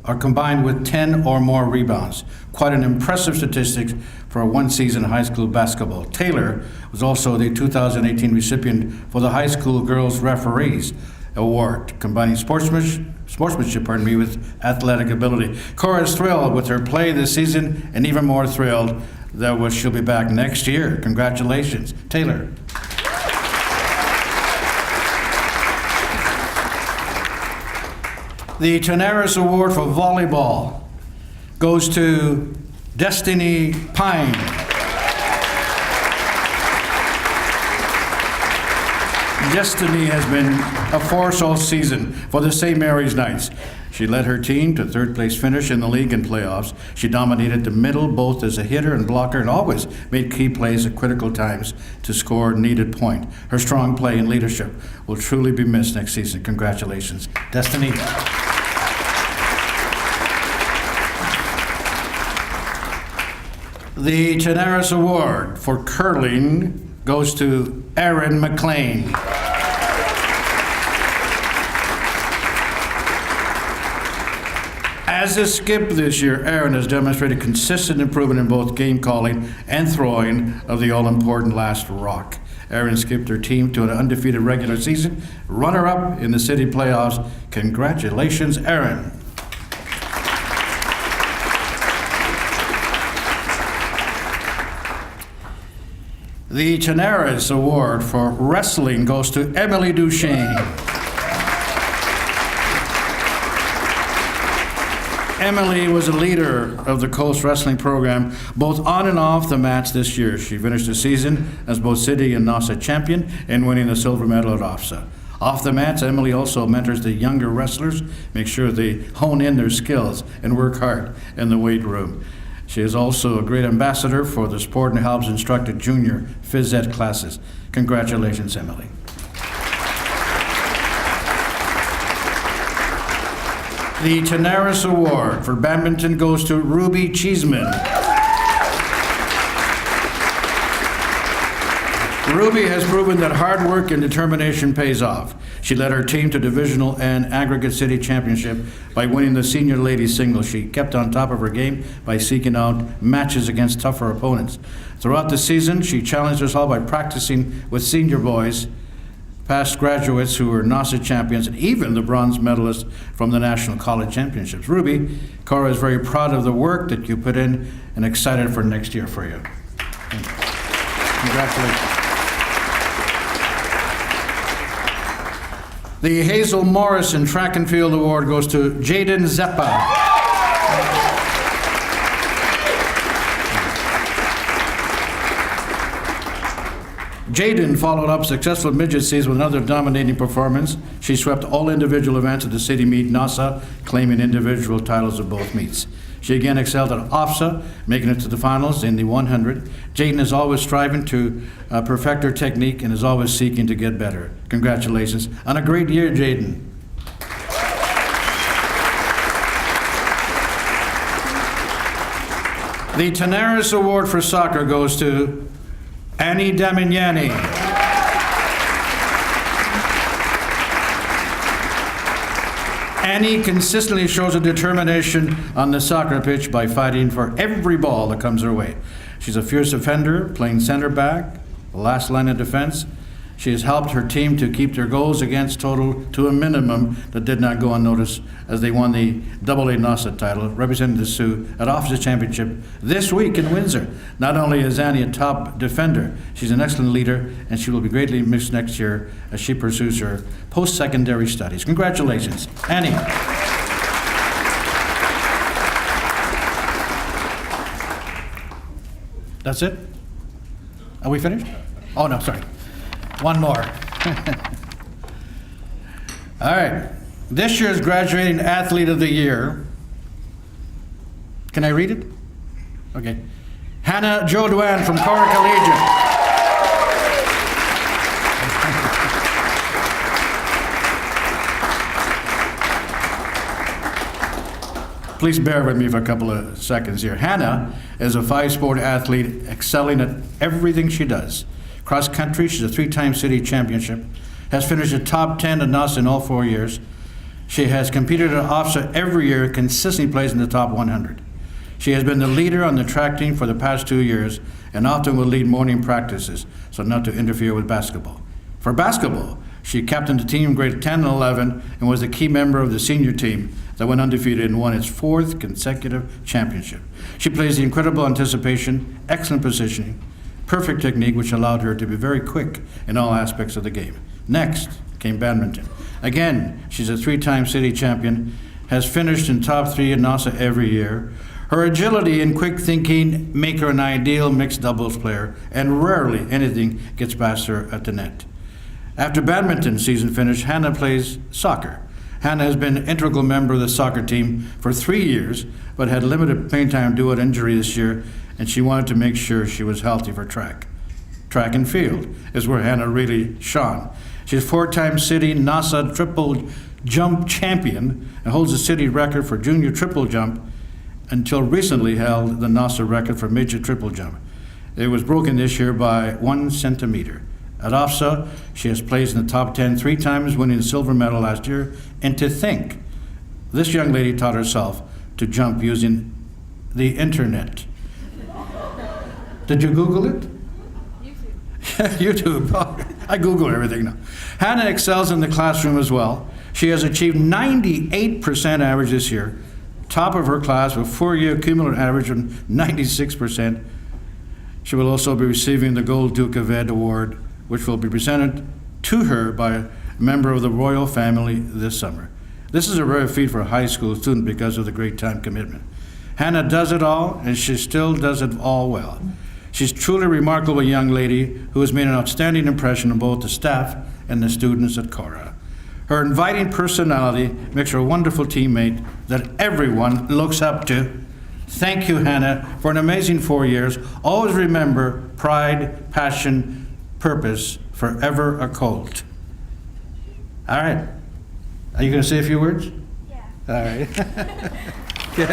or combined with 10 or more rebounds. Quite an impressive statistic for a one-season high school basketball. Taylor was also the 2018 recipient for the High School Girls Referees Award, combining sportsmanship with athletic ability. Cora is thrilled with her play this season, and even more thrilled that she'll be back next year. Congratulations, Taylor. The Tenaris Award for Volleyball goes to Destiny Pine. Destiny has been a force all season for the St. Mary's Knights. She led her team to third place finish in the league and playoffs. She dominated the middle both as a hitter and blocker and always made key plays at critical times to score a needed point. Her strong play and leadership will truly be missed next season. Congratulations, Destiny. The Tenaris Award for curling goes to Erin McLean. As a skip this year, Erin has demonstrated consistent improvement in both game calling and throwing of the all-important last rock. Erin skipped her team to an undefeated regular season, runner-up in the city playoffs. Congratulations, Erin. The Tenaris Award for wrestling goes to Emily Duchesne. Emily was a leader of the Coast Wrestling program, both on and off the mats this year. She finished the season as both city and NOSA champion and winning the silver medal at OFSA. Off the mats, Emily also mentors the younger wrestlers, make sure they hone in their skills and work hard in the weight room. She is also a great ambassador for the sport and helps instruct junior phys ed classes. Congratulations, Emily. The Tenaris Award for badminton goes to Ruby Cheeseman. Ruby has proven that hard work and determination pays off. She led her team to divisional and aggregate city championship by winning the senior ladies singles. She kept on top of her game by seeking out matches against tougher opponents. Throughout the season, she challenged us all by practicing with senior boys, past graduates who were NOSA champions, and even the bronze medalists from the National College Championships. Ruby, Cora is very proud of the work that you put in and excited for next year for you. Congratulations. The Hazel Morrison Track and Field Award goes to Jaden Zeppa. Jaden followed up successful midget season with another dominating performance. She swept all individual events at the city meet NOSA, claiming individual titles of both meets. She again excelled at OFSA, making it to the finals in the 100. Jaden is always striving to perfect her technique and is always seeking to get better. Congratulations on a great year, Jaden. The Tenaris Award for soccer goes to Annie Damignani. Annie consistently shows a determination on the soccer pitch by fighting for every ball that comes her way. She's a fierce defender, playing center back, the last line of defense. She has helped her team to keep their goals against total to a minimum that did not go unnoticed as they won the AA NOSA title, representing the Sioux at OFSA Championship this week in Windsor. Not only is Annie a top defender, she's an excellent leader, and she will be greatly missed next year as she pursues her post-secondary studies. Congratulations, Annie. That's it? Are we finished? Oh, no, sorry. One more. All right. This year's graduating athlete of the year. Can I read it? Okay. Hannah Jodoin from Cora Collegiate. Please bear with me for a couple of seconds here. Hannah is a 5-sport athlete excelling at everything she does. Cross country, she's a 3-time city championship, has finished the top 10 at NOSA in all 4 years. She has competed at OFSA every year, consistently plays in the top 100. She has been the leader on the track team for the past 2 years and often will lead morning practices, so not to interfere with basketball. For basketball, she captained the team in grade 10 and 11 and was a key member of the senior team that went undefeated and won its 4th consecutive championship. She plays the incredible anticipation, excellent positioning, perfect technique, which allowed her to be very quick in all aspects of the game. Next came badminton. Again, she's a 3-time city champion, has finished in top 3 at NOSA every year. Her agility and quick thinking make her an ideal mixed doubles player, and rarely anything gets past her at the net. After badminton season finished, Hannah plays soccer. Hannah has been an integral member of the soccer team for 3 years, but had limited playing time due to an injury this year, and she wanted to make sure she was healthy for track. Track and field is where Hannah really shone. She's 4-time city NASA triple jump champion and holds the city record for junior triple jump, until recently held the NASA record for major triple jump. It was broken this year by 1 centimeter. At OFSA, she has placed in the top 10 3 times, winning the silver medal last year. And to think, this young lady taught herself to jump using the internet. Did you Google it? YouTube. YouTube. I Google everything now. Hannah excels in the classroom as well. She has achieved 98% average this year, top of her class with 4-year cumulative average of 96%. She will also be receiving the Gold Duke of Ed Award, which will be presented to her by a member of the royal family this summer. This is a rare feat for a high school student because of the great time commitment. Hannah does it all, and she still does it all well. She's truly a remarkable young lady who has made an outstanding impression on both the staff and the students at Cora. Her inviting personality makes her a wonderful teammate that everyone looks up to. Thank you, Hannah, for an amazing 4 years. Always remember pride, passion, purpose, forever a Colt. All right. Are you going to say a few words? Yeah. All right. Good.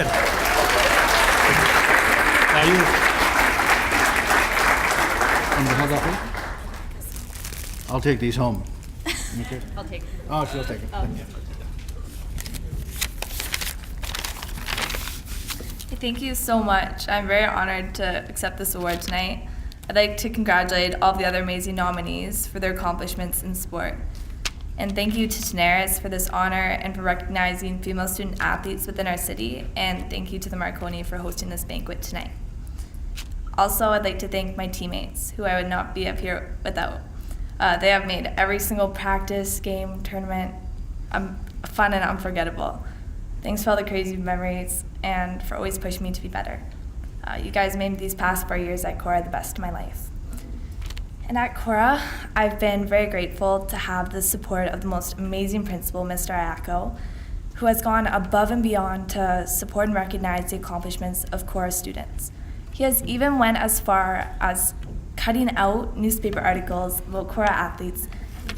Now you. Want to hold that, please? I'll take these home. Okay. I'll take it. Oh, she'll take it. Oh. Thank you so much. I'm very honored to accept this award tonight. I'd like to congratulate all of the other amazing nominees for their accomplishments in sport. And thank you to Tenaris for this honor and for recognizing female student athletes within our city. And thank you to the Marconi for hosting this banquet tonight. Also, I'd like to thank my teammates, who I would not be up here without. They have made every single practice, game, tournament fun and unforgettable. Thanks for all the crazy memories and for always pushing me to be better. You guys made these past 4 years at Cora the best of my life. And at Cora, I've been very grateful to have the support of the most amazing principal, Mr. Ayako, who has gone above and beyond to support and recognize the accomplishments of Cora students. He has even went as far as cutting out newspaper articles about Cora athletes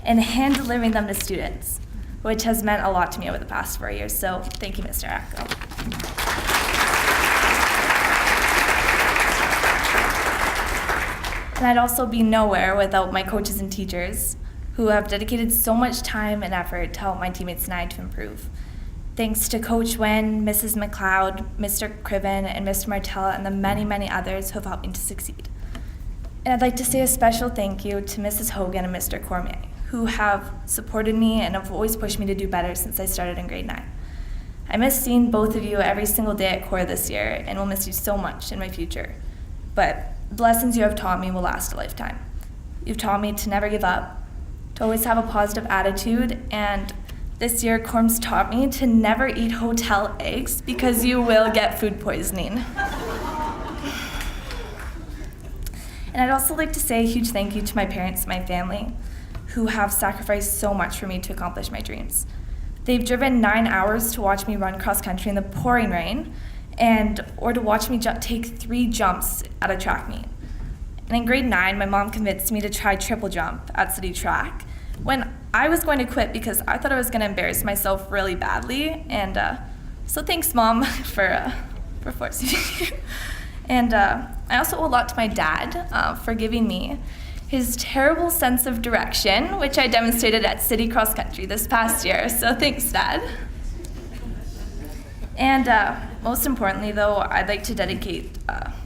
and hand-delivering them to students, which has meant a lot to me over the past 4 years. So thank you, Mr. Ayako. And I'd also be nowhere without my coaches and teachers, who have dedicated so much time and effort to help my teammates and I to improve. Thanks to Coach Wynn, Mrs. McLeod, Mr. Criven, and Mr. Martell, and the many, many others who have helped me to succeed. And I'd like to say a special thank you to Mrs. Hogan and Mr. Cormier, who have supported me and have always pushed me to do better since I started in grade 9. I miss seeing both of you every single day at Cora this year, and will miss you so much in my future. But the lessons you have taught me will last a lifetime. You've taught me to never give up, to always have a positive attitude, and this year Corm's taught me to never eat hotel eggs because you will get food poisoning. And I'd also like to say a huge thank you to my parents and my family, who have sacrificed so much for me to accomplish my dreams. They've driven 9 hours to watch me run cross country in the pouring rain, or to watch me take 3 jumps at a track meet. And in grade 9, my mom convinced me to try triple jump at city track when I was going to quit because I thought I was going to embarrass myself really badly. And so thanks, Mom, for forcing me. And I also owe a lot to my dad for giving me his terrible sense of direction, which I demonstrated at City Cross Country this past year. So thanks, Dad. And most importantly, though, I'd like to dedicate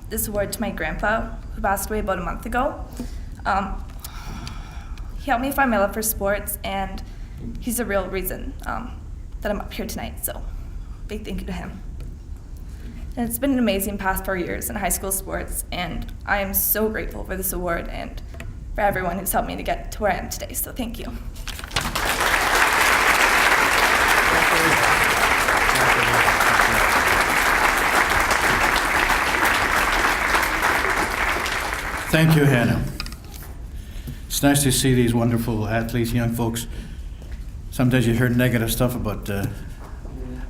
this award to my grandpa, who passed away about a month ago. He helped me find my love for sports, and he's the real reason that I'm up here tonight. So big thank you to him. And it's been an amazing past 4 years in high school sports, and I am so grateful for this award and for everyone who's helped me to get to where I am today. So thank you. Thank you, Hannah. It's nice to see these wonderful athletes, young folks. Sometimes you hear negative stuff about the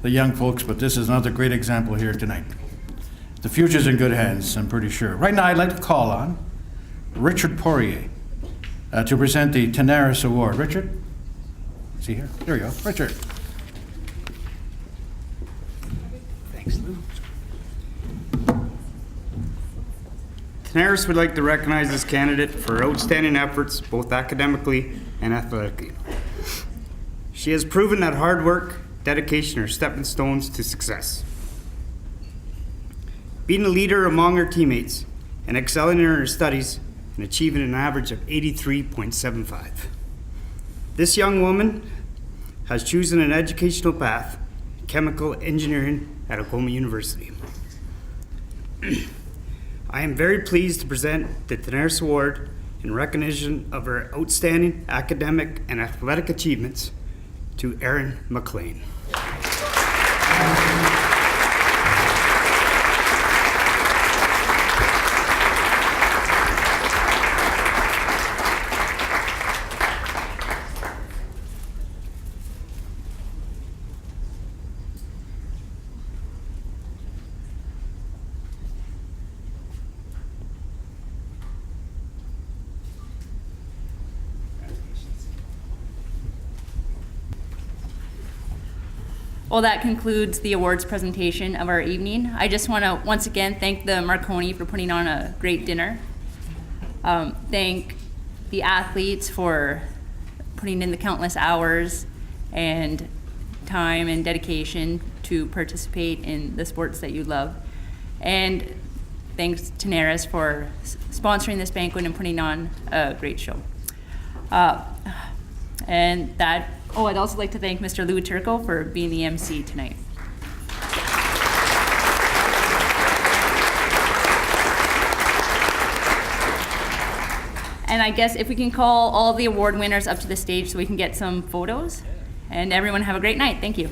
young folks, but this is another great example here tonight. The future's in good hands, I'm pretty sure. Right now, I'd like to call on Richard Poirier to present the Tenaris Award. Richard? See here? There you go. Richard. Thanks, Lou. Tenaris would like to recognize this candidate for outstanding efforts, both academically and athletically. She has proven that hard work, dedication are stepping stones to success. Being a leader among her teammates and excelling in her studies and achieving an average of 83.75. This young woman has chosen an educational path, chemical engineering at Oklahoma University. I am very pleased to present the Tenaris Award in recognition of her outstanding academic and athletic achievements to Erin McLean. Well, that concludes the awards presentation of our evening. I just want to once again thank the Marconi for putting on a great dinner. Thank the athletes for putting in the countless hours and time and dedication to participate in the sports that you love. And thanks to Tenaris for sponsoring this banquet and putting on a great show. I'd also like to thank Mr. Lou Turco for being the MC tonight. And I guess if we can call all the award winners up to the stage so we can get some photos. And everyone have a great night. Thank you.